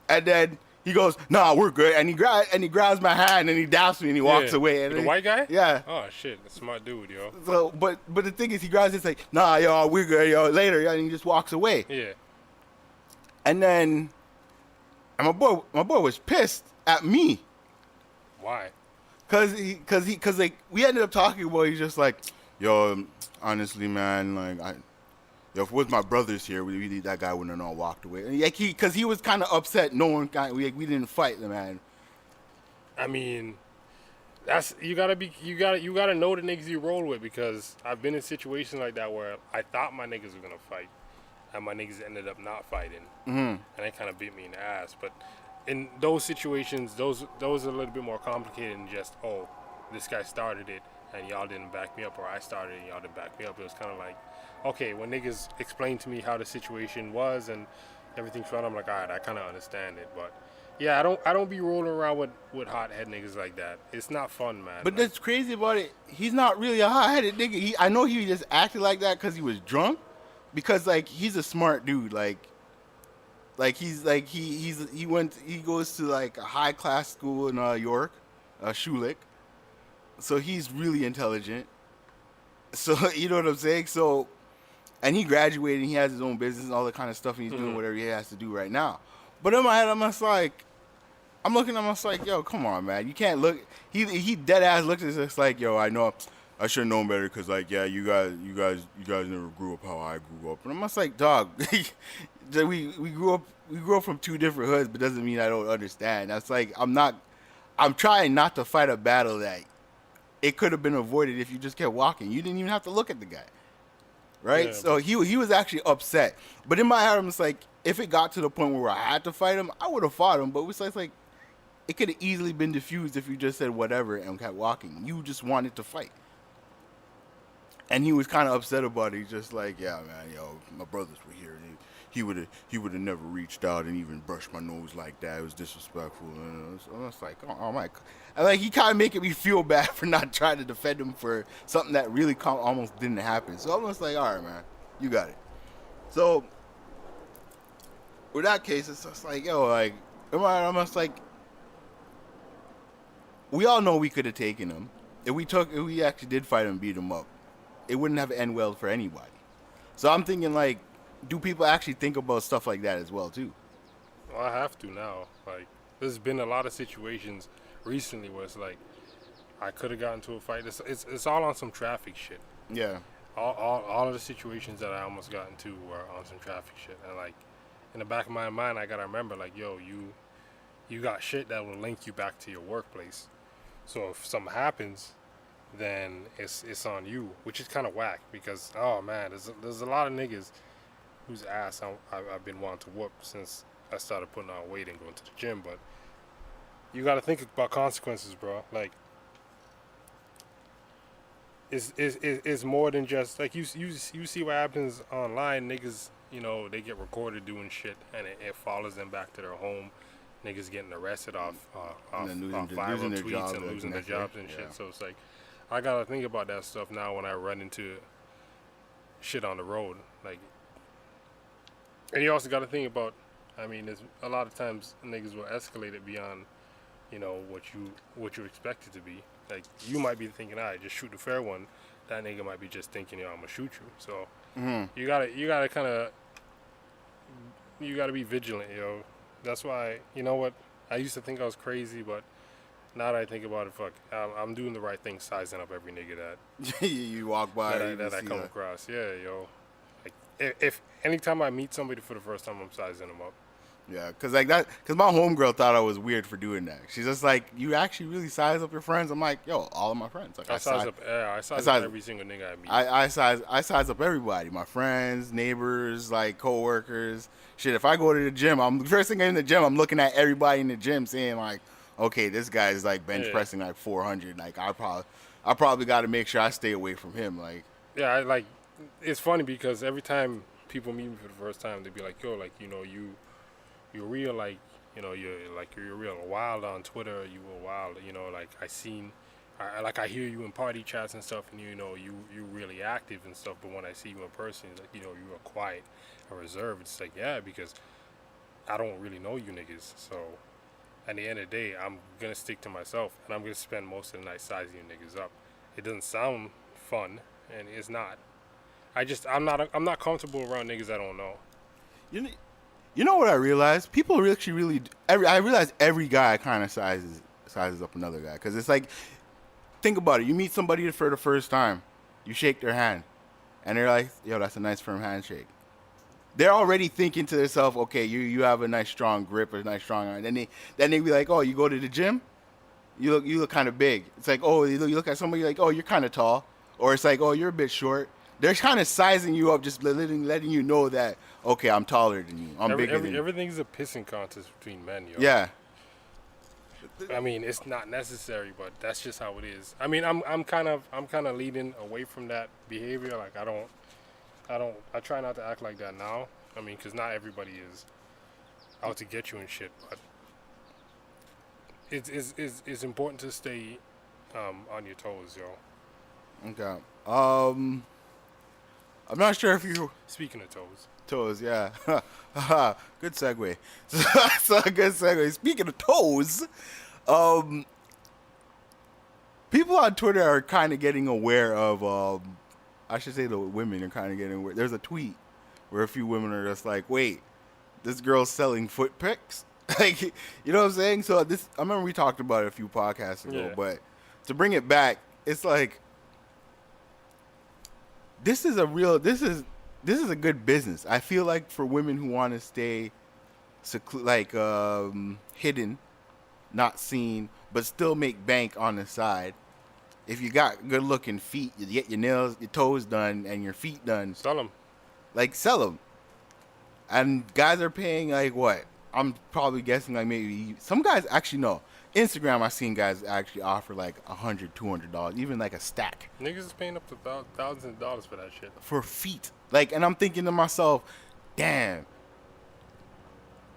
And then he goes, "Nah, we're good," and he grabs my hand and he daps me and he walks away. And
the white guy?
Yeah.
Oh shit, that's a smart dude, yo.
So, but the thing is, he grabs it, like, "Nah, yo, we're good, yo, later," and he just walks away. Yeah. And then, my boy was pissed at me.
Why?
Cause like we ended up talking about. He's just like, "Yo, honestly, man, like if it was my brothers here, that guy wouldn't have all walked away." And like because he was kind of upset. We didn't fight the man.
I mean, you gotta know the niggas you roll with, because I've been in situations like that where I thought my niggas were gonna fight, and my niggas ended up not fighting, and they kind of beat me in the ass. But in those situations, those are a little bit more complicated than just, oh, this guy started it and y'all didn't back me up, or I started it and y'all didn't back me up. It was kind of like, okay, when niggas explained to me how the situation was and everything felt, I'm like, all right, I kind of understand it. But yeah, I don't be rolling around with hot-head niggas like that. It's not fun, man.
But that's crazy about it. He's not really a hot-headed nigga. I know he just acted like that because he was drunk. Because like he's a smart dude. Like he's like he goes to like a high-class school in York, Schulich. So he's really intelligent. So you know what I'm saying? So, and he graduated and he has his own business and all that kind of stuff, and he's doing whatever he has to do right now. But in my head, I'm just like, yo, come on, man. You can't look. He dead ass looks at us like, yo, I know I should have known better because like, yeah, you guys never grew up how I grew up. And I'm just like, dog, we grew up from 2 different hoods, but doesn't mean I don't understand. That's like I'm trying not to fight a battle that it could have been avoided if you just kept walking. You didn't even have to look at the guy, right? Yeah, so he was actually upset. But in my head, I'm just like, if it got to the point where I had to fight him, I would have fought him. But it was like it could have easily been diffused if you just said whatever and kept walking. You just wanted to fight. And he was kind of upset about it. He's just like, yeah, man, yo, my brothers were here. He would have never reached out and even brushed my nose like that. It was disrespectful. And I was like, oh my. And like he kind of making me feel bad for not trying to defend him for something that really almost didn't happen. So I'm just like, all right, man, you got it. So with that case, it's just like, yo, like, I'm just like, we all know we could have taken him. If we actually did fight him and beat him up, it wouldn't have ended well for anybody. So I'm thinking, like, do people actually think about stuff like that as well, too?
Well, I have to now. Like, there's been a lot of situations recently where it's like, I could have gotten into a fight. It's all on some traffic shit.
Yeah.
all of the situations that I almost got into were on some traffic shit, and like in the back of my mind, I gotta remember like, yo, you got shit that will link you back to your workplace. So if something happens, then it's on you, which is kind of whack because oh man, there's a lot of niggas whose ass I've been wanting to whoop since I started putting on weight and going to the gym. But you got to think about consequences, bro. Like it's more than just like you see what happens online. Niggas, you know, they get recorded doing shit and it follows them back to their home. Niggas getting arrested off viral tweets and losing their jobs and shit. So it's like I gotta think about that stuff now when I run into shit on the road. Like, and you also gotta think about. I mean, there's a lot of times niggas will escalate it beyond, you know, what you expect it to be. Like you might be thinking, "I just shoot the fair one." That nigga might be just thinking, "Yo, I'm gonna shoot you." So you gotta kind of you gotta be vigilant, yo. That's why, you know what? I used to think I was crazy, but now that I think about it, fuck, I'm doing the right thing, sizing up every nigga that
you walk by
that I come across. Yeah, yo. Like if anytime I meet somebody for the first time, I'm sizing them up.
Yeah, cause my homegirl thought I was weird for doing that. She's just like, you actually really size up your friends? I'm like, yo, all of my friends. Like,
I size up every single nigga I meet.
I size up everybody, my friends, neighbors, like coworkers. Shit, if I go to the gym, first thing in the gym, I'm looking at everybody in the gym, saying like, okay, this guy's like bench pressing like 400. Like I probably got to make sure I stay away from him. Like,
yeah, it's funny because every time people meet me for the first time, they be like, yo, like, you know, you're real, like, you know, you're real wild on Twitter. You were wild, you know, like I hear you in party chats and stuff, and you know, you really active and stuff. But when I see you in person, it's like, you know, you are quiet and reserved. It's like, yeah, because I don't really know you niggas. So at the end of the day, I'm gonna stick to myself, and I'm gonna spend most of the night sizing you niggas up. It doesn't sound fun, and it's not. I'm not comfortable around niggas I don't know.
You know what I realized? People really I realize every guy kind of sizes up another guy, because it's like, think about it. You meet somebody for the first time, you shake their hand, and they're like, yo, that's a nice firm handshake. They're already thinking to themselves, okay, you have a nice strong grip or a nice strong arm. Then they be like, oh, you go to the gym, you look kind of big. It's like, oh, you look at somebody like, oh, you're kind of tall, or it's like, oh, you're a bit short. They're kind of sizing you up, just letting you know that, okay, I'm taller than you. I'm bigger than you.
Everything's a pissing contest between men, yo.
Yeah.
I mean, it's not necessary, but that's just how it is. I mean, I'm kind of leading away from that behavior. Like I try not to act like that now. I mean, because not everybody is out to get you and shit, but it's important to stay on your toes, yo.
Okay. I'm not sure if you...
Speaking of toes.
Toes, yeah. Good segue. So good segue. Speaking of toes, people on Twitter are kind of getting aware of... I should say the women are kind of getting aware. There's a tweet where a few women are just like, wait, this girl's selling foot pics? Like, you know what I'm saying? So I remember we talked about it a few podcasts ago, but to bring it back, it's like... This is a good business. I feel like for women who want to stay hidden, not seen, but still make bank on the side. If you got good looking feet, you get your nails, your toes done, and your feet done.
Sell them.
Like, sell them. And guys are paying like what? I'm probably guessing like maybe some guys actually no. Instagram, I've seen guys actually offer like $100, $200, even like a stack.
Niggas is paying up to thousands of dollars for that shit.
For feet. Like, and I'm thinking to myself, damn,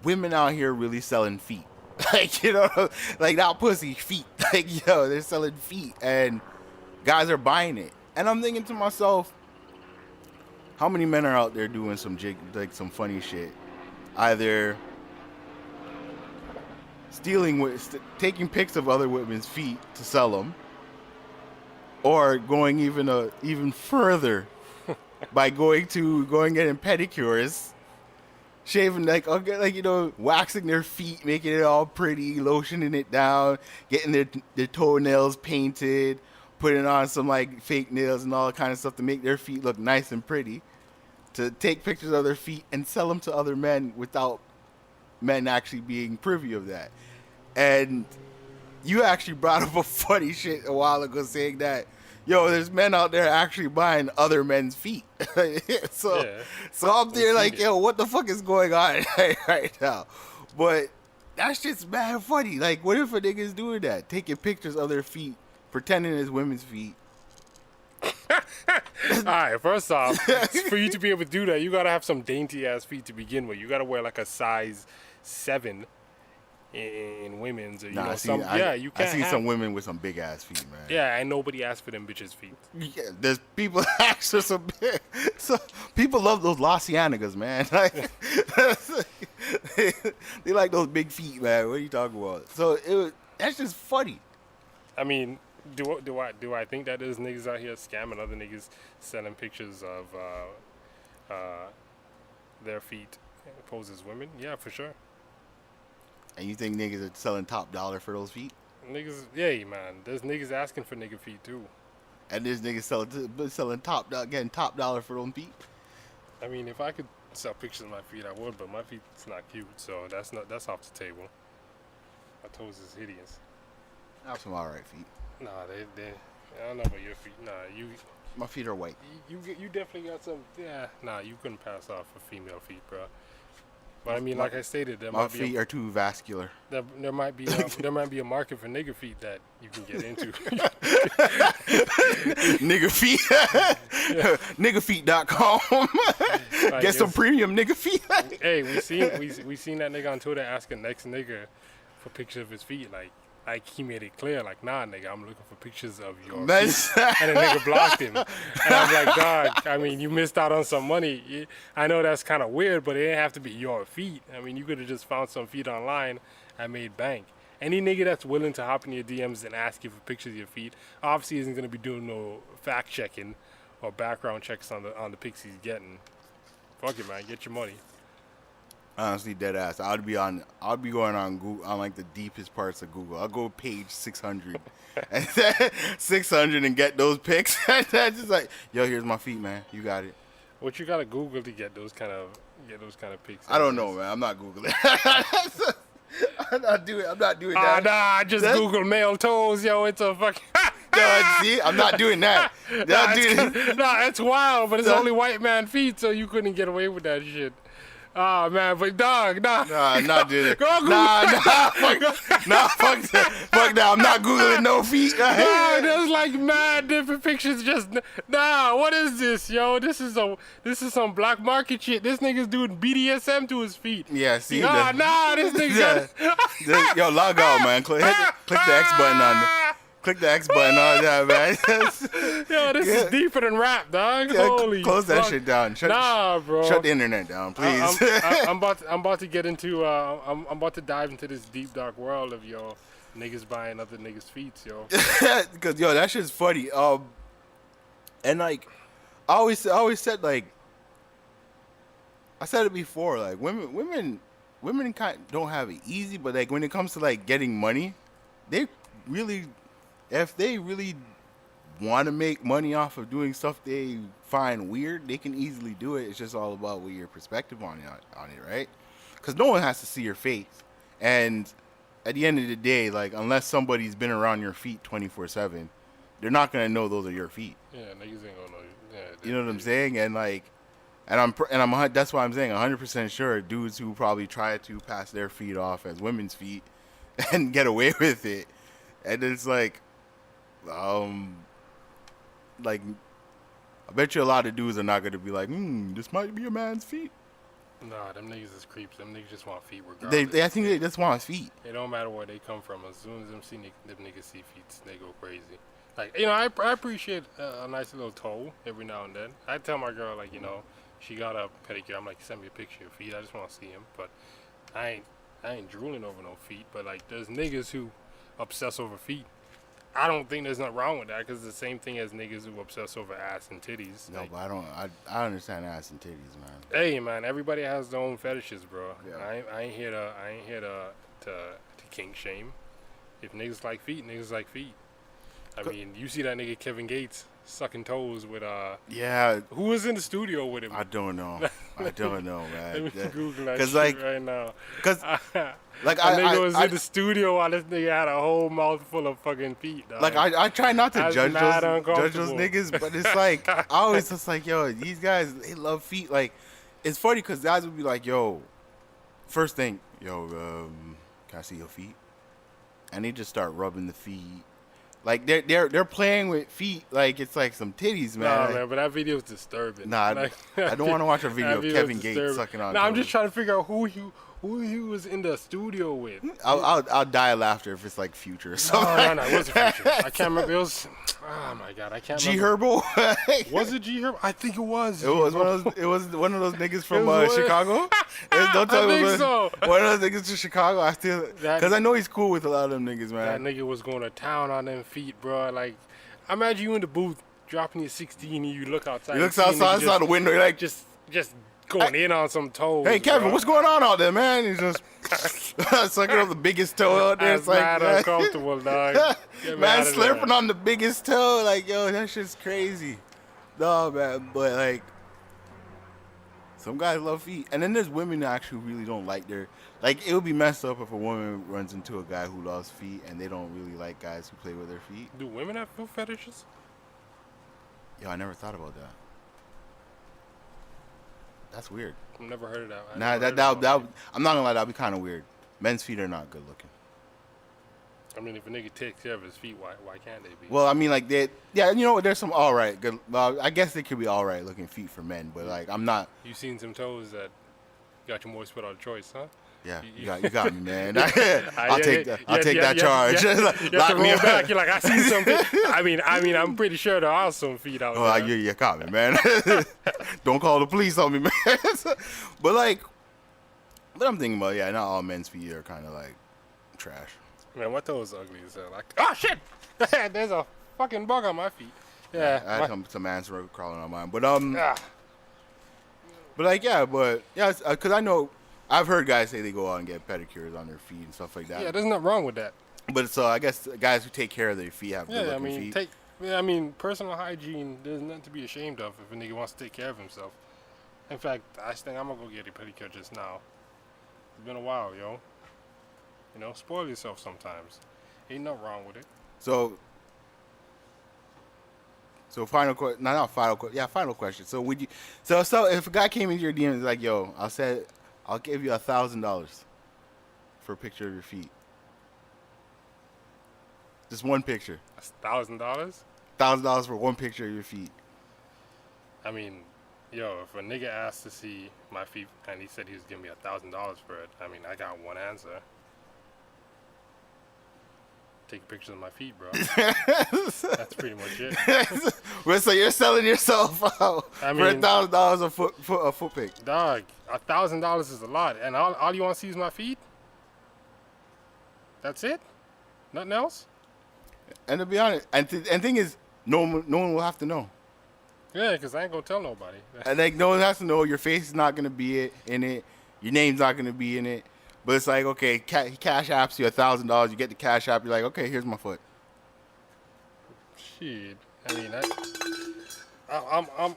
women out here really selling feet. Like, you know, like not pussy, feet. Like, yo, they're selling feet and guys are buying it. And I'm thinking to myself, how many men are out there doing some some funny shit? Either taking pics of other women's feet to sell them, or going even further by going getting pedicures, shaving waxing their feet, making it all pretty, lotioning it down, getting their toenails painted, putting on some like fake nails and all that kind of stuff to make their feet look nice and pretty, to take pictures of their feet and sell them to other men without men actually being privy of that. And you actually brought up a funny shit a while ago saying that, yo, there's men out there actually buying other men's feet. so
Yeah.
so I'm there like, yo, what the fuck is going on right now? But that shit's mad funny. Like, what if a nigga's doing that? Taking pictures of their feet, pretending it's women's feet.
All right, first off, for you to be able to do that, you gotta have some dainty ass feet to begin with. You gotta wear like a size 7 in women's. Or, you know, you can't.
I see some women with some big ass feet, man.
Yeah, and nobody asked for them bitches' feet.
Yeah, there's people ask for some big. So people love those La Cienegas, man. Like, they like those big feet, man. What are you talking about? So that's just funny.
I mean, do I think that there's niggas out here scamming other niggas, selling pictures of their feet posed as women? Yeah, for sure.
And you think niggas are selling top dollar for those feet?
Niggas, yeah, man. There's niggas asking for nigga feet too.
And there's niggas selling getting top dollar for those feet.
I mean, if I could sell pictures of my feet, I would, but my feet's not cute, so that's off the table. My toes is hideous.
I have some alright feet.
Nah, they I don't know about your feet. Nah,
my feet are white.
You definitely got some. Yeah, nah, you couldn't pass off for female feet, bro. But I mean, like I stated,
my feet are too vascular.
There might be a market for nigga feet that you can get into.
Nigga feet, niggafeet.com. Get some premium nigga feet.
Hey, we seen that nigga on Twitter asking next nigga for pictures of his feet. Like he made it clear, like, nah, nigga, I'm looking for pictures of your feet. And the nigga blocked him. And I'm like, dog, I mean, you missed out on some money. I know that's kind of weird, but it didn't have to be your feet. I mean, you could have just found some feet online and made bank. Any nigga that's willing to hop in your DMs and ask you for pictures of your feet obviously isn't going to be doing no fact checking or background checks on the pics he's getting. Fuck it, man. Get your money.
Honestly, dead ass. I'd be going on Google, on like the deepest parts of Google. I'll go page 600, 600 and get those pics. That's just like, yo, here's my feet, man. You got it.
What you gotta Google to get those kind of pics?
I don't know, man. I'm not Googling. I'm not doing that.
Nah, I just Google male toes, yo. It's a fucking.
See, I'm not doing that.
That's wild, but it's only white man feet, so you couldn't get away with that shit. Oh man, but dog, nah.
Nah, I'm not doing it. Fuck that. I'm not Googling no feet.
Nah, there's like mad different pictures. Just what is this, yo? This is some black market shit. This nigga's doing BDSM to his feet.
Yeah, see.
This nigga.
Yo, log out, man. Click the X button on. Click the X button on that, man.
Yo, this is deeper than rap, dog.
Yeah,
Holy
close that
fuck.
shit down.
Bro.
Shut the internet down, please.
I'm about to get into. I'm about to dive into this deep dark world of niggas buying other niggas' feet, yo.
Because that shit's funny. And like, I always said, like, I said it before, like women don't have it easy, but like when it comes to like getting money, if they really want to make money off of doing stuff they find weird, they can easily do it. It's just all about what your perspective on it, right? Because no one has to see your face. And at the end of the day, like, unless somebody's been around your feet 24/7, they're not gonna know those are your feet.
Yeah, niggas ain't gonna know. Yeah,
you know what I'm saying? And like, I'm that's why I'm saying 100% sure dudes who probably try to pass their feet off as women's feet and get away with it, and it's like I bet you a lot of dudes are not gonna be like, this might be a man's feet.
Nah, them niggas is creeps. Them niggas just want feet regardless.
I think they just want feet.
It don't matter where they come from. As soon as them niggas see feet, they go crazy. Like, I appreciate a nice little toe every now and then. I tell my girl, like, she got a pedicure. I'm like, send me a picture of your feet. I just want to see them. But I ain't drooling over no feet. But like, there's niggas who obsess over feet. I don't think there's nothing wrong with that, because it's the same thing as niggas who obsess over ass and titties.
No, like, but I understand ass and titties, man.
Hey, man, everybody has their own fetishes, bro.
Yeah.
I ain't here to kink shame. If niggas like feet, niggas like feet. I mean, you see that nigga Kevin Gates sucking toes with
Yeah,
who was in the studio with him?
I don't know. I don't know, man.
Let me Google that
'Cause,
shit
like-
right now.
Cause like
A nigga
I,
was
I,
in the studio while this nigga had a whole mouthful of fucking feet. Dog.
like I try not to
That's
judge
mad
those
uncomfortable.
niggas, but it's like I always just like, yo, these guys they love feet. Like it's funny because guys would be like, yo, first thing, yo, can I see your feet? And they just start rubbing the feet. Like they're playing with feet like it's like some titties, man.
Nah,
Like,
man, but that video is disturbing.
Nah,
Like,
I don't want to watch a video
that
of
video
Kevin
is
Gates
disturbing.
sucking on.
Nah, I'm
toes.
just trying to figure out who he was in the studio with.
I'll die of laughter if it's like Future or
No,
something.
no, it wasn't Future. I can't remember. It was. Oh my god, I can't
G
remember.
Herbo.
Was it G Herb? I think it was.
It was one of those niggas from
It was one-
Chicago. Don't tell
I
me
think
it was
so.
one of those niggas from Chicago. I still
That-
because I know he's cool with a lot of them niggas,
That
man.
nigga was going to town on them feet, bro. Like, imagine you in the booth dropping your 16 and you look outside.
He looks
you see a nigga
outside the window. You're like,
just going in on some toes.
hey Kevin,
bro.
what's going on out there, man? He's just sucking up the biggest toe out there.
That's
It's like,
mad
man,
uncomfortable, dog. Get me
man
out of
slurping
there.
on the biggest toe. Like, yo, that shit's crazy. No, man, but like, some guys love feet, and then there's women that actually really don't like their. Like, it would be messed up if a woman runs into a guy who loves feet, and they don't really like guys who play with their feet.
Do women have foot fetishes?
Yo, I never thought about that. That's weird.
I've never heard of that. I
Nah,
never
that
heard of that.
I'm not gonna lie, that'd be kind of weird. Men's feet are not good looking.
I mean, if a nigga takes care of his feet, why can't they be?
Well, I mean, like yeah, you know what? There's some all right, good. Well, I guess they could be all right looking feet for men, but like, I'm not.
You seen some toes that got your moist without a choice, huh?
Yeah,
You-
you got me, man. I'll take that charge.
You have to
Lock me
roll
up.
back. You're like, I see some feet. I mean, I'm pretty sure there are some feet out
Oh,
there.
you got me, man. Don't call the police on me, man. But I'm thinking about, yeah, not all men's feet are kind of like trash.
Man, what toes ugly as hell. Like, oh shit! There's a fucking bug on my feet. Yeah.
I had some ants were crawling on mine, but because I know I've heard guys say they go out and get pedicures on their feet and stuff like that.
Yeah, there's nothing wrong with that.
But so I guess guys who take care of their feet have good
Yeah, I
looking
mean,
feet.
personal hygiene. There's nothing to be ashamed of if a nigga wants to take care of himself. In fact, I think I'm gonna go get a pedicure just now. It's been a while, yo. You know, spoil yourself sometimes. Ain't nothing wrong with it.
So final question. Not final question. Yeah, final question. So would you? So if a guy came into your DM and was like, "Yo, I'll give you $1,000 for a picture of your feet. Just one picture.
That's $1,000.
$1,000 for one picture of your feet."
I mean, yo, if a nigga asked to see my feet and he said he was giving me $1,000 for it, I mean, I got one answer. Take pictures of my feet, bro. That's pretty much it.
Well, so you're selling yourself out
I
for
mean-
$1,000 a foot pic.
Dog, $1,000 is a lot, and all you want to see is my feet. That's it. Nothing else.
And to be honest, and thing is, no one will have to know.
Yeah, because I ain't gonna tell nobody.
And like no one has to know. Your face is not gonna be in it. Your name's not gonna be in it. But it's like, okay, he cash apps you $1,000. You get the cash app. You're like, okay, here's my foot.
Shit. I mean,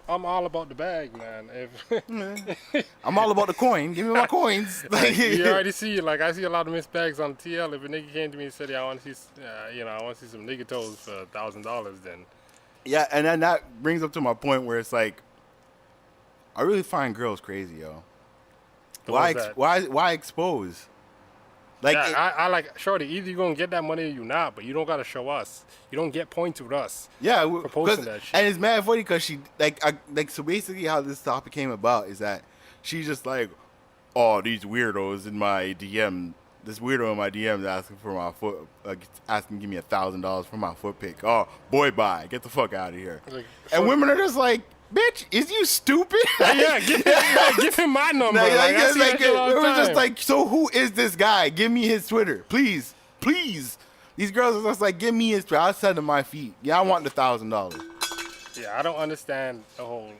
I'm all about the bag, man. If
I'm all about the coin. Give me my coins. Like,
you already see, like I see a lot of missed bags on TL. If a nigga came to me and said, "Yeah, I want to see, I want to see some nigga toes for $1,000," then
yeah, and then that brings up to my point where it's like, I really find girls crazy, yo.
What's that?
Why expose? Like,
yeah, I like shorty. Either you gonna get that money or you not, but you don't gotta show us. You don't get points with us.
yeah,
for posting that shit.
And it's mad funny because she so basically how this topic came about is that she's just like, oh, these weirdos in my DM. This weirdo in my DM is asking for my foot, asking to give me $1,000 for my foot pic. Oh, boy, bye, get the fuck out of here.
Like,
And women are just like, bitch, is you stupid?
yeah, give him my number.
Like,
Like, I see that shit all
it
the
was just
time.
like, so who is this guy? Give me his Twitter, please, please. These girls are just like, give me his Twitter. I'll send him my feet. Yeah, I want the $1,000.
Yeah, I don't understand the whole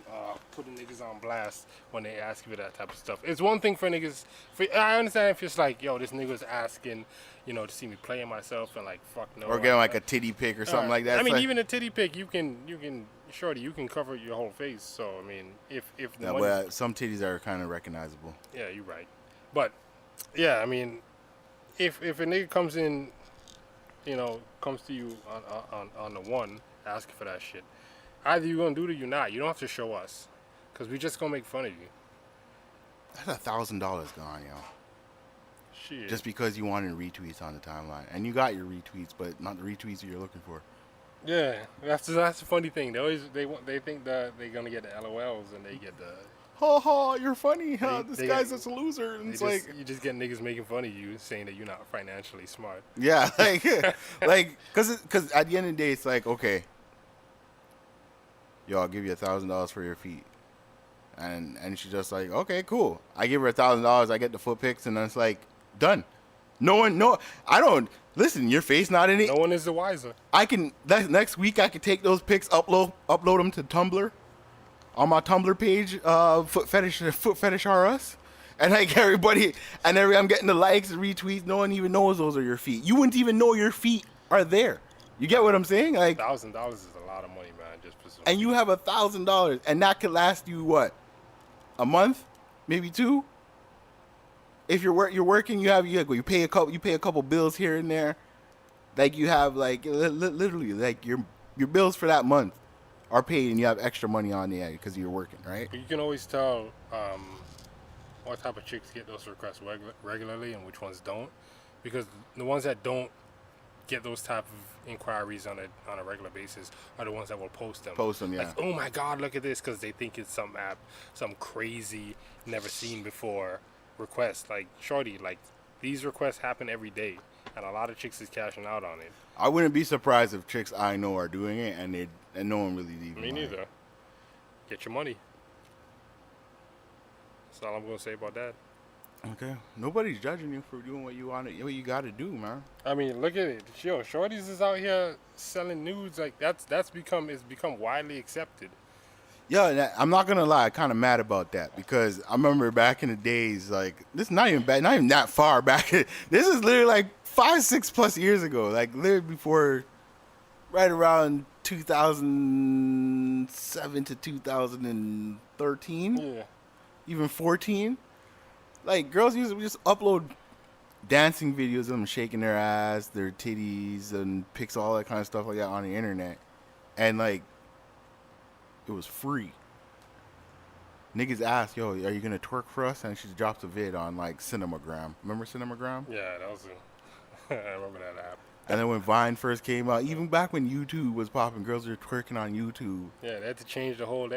putting niggas on blast when they ask you for that type of stuff. It's one thing for niggas. I understand if it's like, yo, this nigga's asking, to see me playing myself and like, fuck no.
Or getting like a titty pic or something like that.
I mean,
like,
even a titty pic, you can, shorty, you can cover your whole face. So I mean, if the money,
well, some titties are kind of recognizable.
yeah, you're right. But yeah, I mean, if a nigga comes in, comes to you on the one asking for that shit. Either you're gonna do it or you're not. You don't have to show us, cause we just gonna make fun of you.
That's $1,000 gone, yo.
Shit.
Just because you wanted retweets on the timeline, and you got your retweets, but not the retweets you're looking for.
Yeah, that's the funny thing. They think that they're gonna get the LOLs and they get the.
Ha ha! You're funny. Huh? This guy's just a loser. And it's like
you just get niggas making fun of you, saying that you're not financially smart.
yeah, because at the end of the day, it's like okay. Yo, I'll give you $1,000 for your feet. And she's just like, okay, cool. I give her $1,000, I get the foot pics, and then it's like, done. I don't, listen, your face not in it.
No one is the wiser.
Next week I could take those pics, upload them to Tumblr, on my Tumblr page, Foot Fetish R Us. And like I'm getting the likes and retweets, no one even knows those are your feet. You wouldn't even know your feet are there. You get what I'm saying? Like
$1,000 is a lot of money, man. Just for some.
And you have $1,000, and that could last you what? A month, maybe 2. If you're working, you pay a couple bills here and there. Like you have like literally like your bills for that month are paid, and you have extra money on the end because you're working, right?
You can always tell what type of chicks get those requests regularly and which ones don't, because the ones that don't get those type of inquiries on a regular basis are the ones that will post them.
Yeah.
Like, oh my God, look at this, because they think it's some crazy, never seen before request. Like, shorty, like these requests happen every day, and a lot of chicks is cashing out on it.
I wouldn't be surprised if chicks I know are doing it, and no one really even.
Me neither. Get your money. That's all I'm gonna say about that.
Okay. Nobody's judging you for doing what you got to do, man.
I mean, look at it. Yo, shorties is out here selling nudes. Like it's become widely accepted.
Yeah, I'm not gonna lie. I'm kind of mad about that because I remember back in the days, like this is not even that far back. This is literally like 5-6+ years ago. Like literally before, right around 2007 to 2013.
Yeah.
Even 14. Like, girls usually just upload dancing videos of them shaking their ass, their titties, and pics, all that kind of stuff like that on the internet. And, like, it was free. Niggas asked, yo, are you going to twerk for us? And she drops a vid on, like, Cinemagram. Remember Cinemagram?
Yeah, that was I remember that app.
And then when Vine first came out, even back when YouTube was popping, girls were twerking on YouTube.
Yeah, they had to change the whole,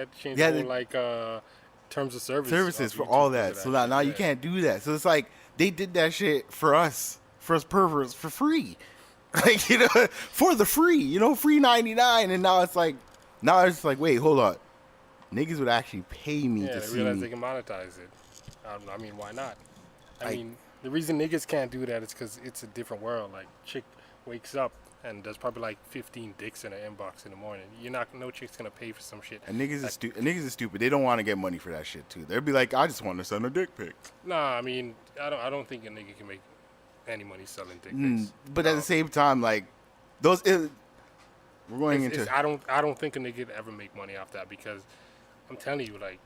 terms of
services for all that. So now you can't do that. So it's like they did that shit for us perverts for free. Like, for the free, free 99. And now it's like, wait, hold on. Niggas would actually pay me to see me.
Yeah, they realize they can monetize it. I mean, why not? I mean, the reason niggas can't do that is because it's a different world. Like, chick wakes up and there's probably like 15 dicks in her inbox in the morning. No chick's gonna pay for some shit.
And niggas is stupid. They don't want to get money for that shit too. They'll be like, I just want to send a dick pic.
Nah, I mean, I don't think a nigga can make any money selling dick pics.
But at the same time, like we're going into.
I don't think a nigga could ever make money off that, because I'm telling you, like,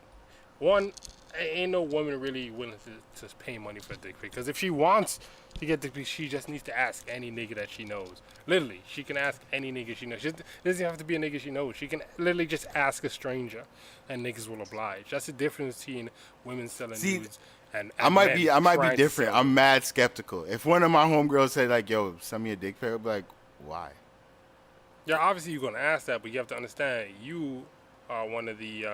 one, ain't no woman really willing to pay money for a dick pic. Because if she wants to get dick pic, she just needs to ask any nigga that she knows. Literally, she can ask any nigga she knows. She doesn't have to be a nigga she knows. She can literally just ask a stranger, and niggas will oblige. That's the difference between women selling nudes and
I might be different. I'm mad skeptical. If one of my homegirls said like, "Yo, send me a dick pic," I'd be like, "Why?"
Yeah, obviously you're gonna ask that, but you have to understand you are one of the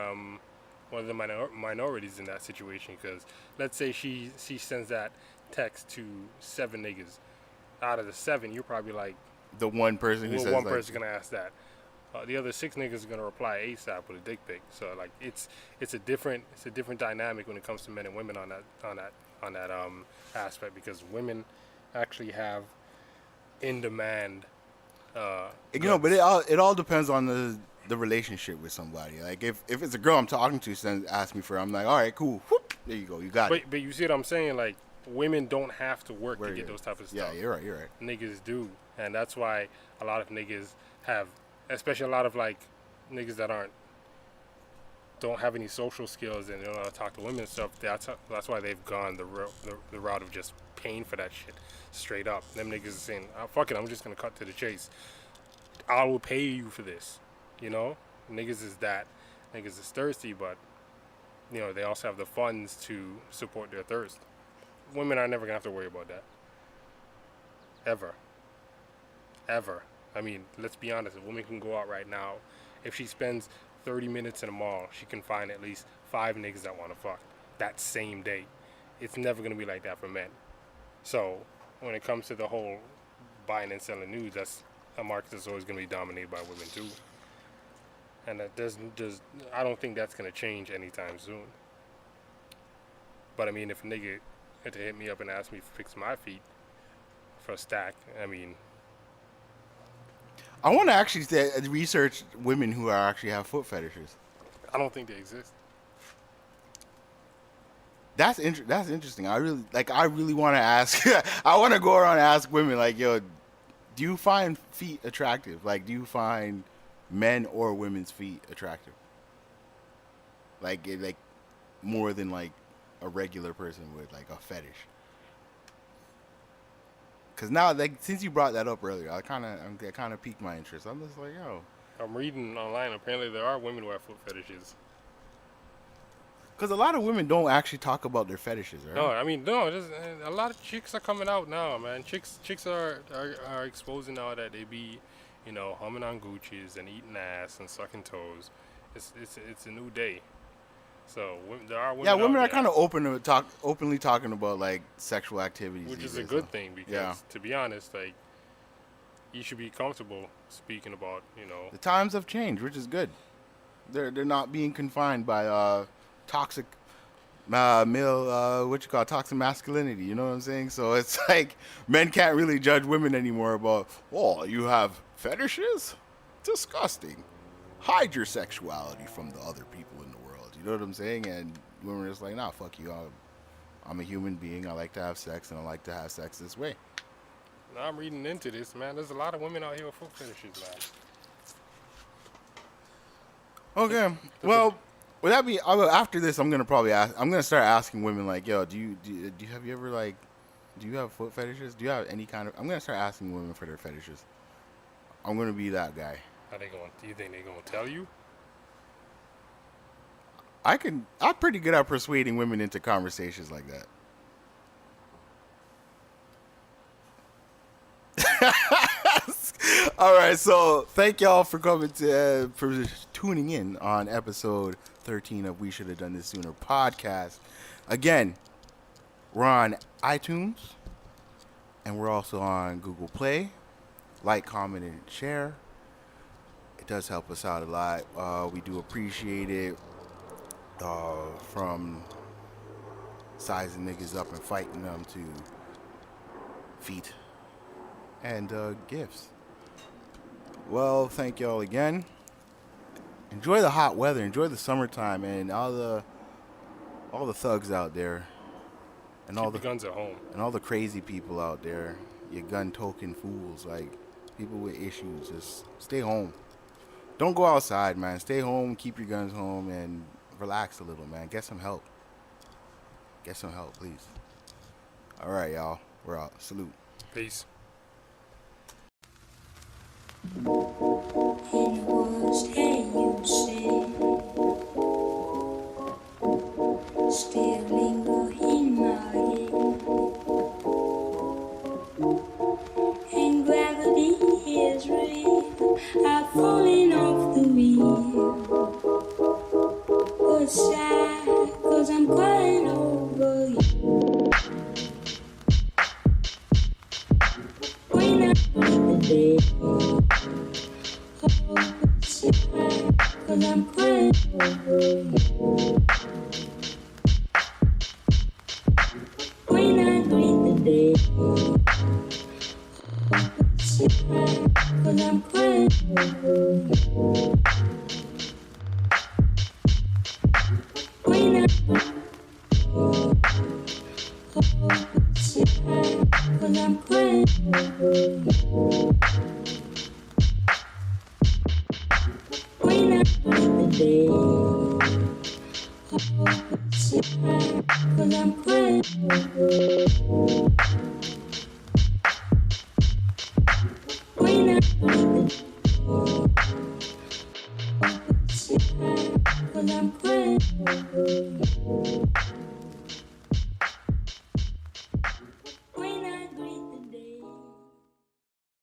minorities in that situation. Because let's say she sends that text to 7 niggas. Out of the 7, you're probably like
the one person who says
one person's gonna ask that. The other 6 niggas are gonna reply ASAP with a dick pic. So like it's a different dynamic when it comes to men and women on that aspect, because women actually have in demand.
But it all depends on the relationship with somebody. Like if it's a girl I'm talking to, sends ask me for, I'm like, all right, cool. Whoop, there you go, you got it.
But you see what I'm saying? Like women don't have to work to get those type of stuff.
Yeah, you're right. You're right.
Niggas do, and that's why a lot of niggas have, especially a lot of like niggas that don't have any social skills and they don't know how to talk to women and stuff. That's why they've gone the route of just paying for that shit straight up. Them niggas are saying, oh, fuck it, I'm just gonna cut to the chase. I will pay you for this. You know, niggas is thirsty, but you know they also have the funds to support their thirst. Women are never gonna have to worry about that. Ever. I mean, let's be honest. A woman can go out right now. If she spends 30 minutes in a mall, she can find at least 5 niggas that want to fuck that same day. It's never going to be like that for men. So when it comes to the whole buying and selling nudes, that's a market that's always going to be dominated by women too. And I don't think that's going to change anytime soon. But I mean, if a nigga had to hit me up and ask me to fix my feet for a stack, I mean,
I want to actually research women who actually have foot fetishes.
I don't think they exist.
That's interesting. I really want to ask. I want to go around and ask women, like, yo, do you find feet attractive? Like, do you find men or women's feet attractive? Like more than like a regular person with like a fetish. Cause now, like, since you brought that up earlier, I kind of piqued my interest. I'm just like, yo.
I'm reading online. Apparently, there are women who have foot fetishes.
Cause a lot of women don't actually talk about their fetishes, right?
No, I mean, no. A lot of chicks are coming out now, man. Chicks are exposing now that they be, you know, humming on Gucci's and eating ass and sucking toes. It's a new day. So there are women.
Yeah, women are kind of openly talking about like sexual activities,
which is a good thing because, to be honest, like you should be comfortable speaking about, you know.
The times have changed, which is good. They're not being confined by toxic male toxic masculinity. You know what I'm saying? So it's like men can't really judge women anymore about, oh, you have fetishes? Disgusting. Hide your sexuality from the other people in the world. You know what I'm saying? And women are just like, nah, fuck you. I'm a human being. I like to have sex, and I like to have sex this way.
Now I'm reading into this, man. There's a lot of women out here with foot fetishes, man.
Okay. Well, would that be after this? I'm gonna start asking women like, yo, do you have foot fetishes? Do you have any kind of? I'm gonna start asking women for their fetishes. I'm gonna be that guy.
Are they going? Do you think they're gonna tell you?
I'm pretty good at persuading women into conversations like that. All right, so thank y'all for coming for tuning in on episode 13 of We Should Have Done This Sooner podcast. Again, we're on iTunes, and we're also on Google Play. Like, comment, and share. It does help us out a lot. We do appreciate it. From sizing niggas up and fighting them to feet and gifts. Well, thank y'all again. Enjoy the hot weather. Enjoy the summertime, and all the thugs out there, and
keep the guns at home,
and all the crazy people out there. You gun token fools, like people with issues. Just stay home. Don't go outside, man. Stay home. Keep your guns home and relax a little, man. Get some help. Get some help, please. All right, y'all. We're out. Salute.
Peace.
And what can you say? Still linger in my head. And gravity is real. I've fallen off the wheel. But sad, 'cause I'm crying over you. When I read the day, oh, sad, 'cause I'm crying over you. When I read the day, oh, sad, 'cause I'm crying over you. I'm crying. When I find the day, oh, she cry, 'cause I'm crying. When I find the day, oh, she cry, 'cause I'm crying.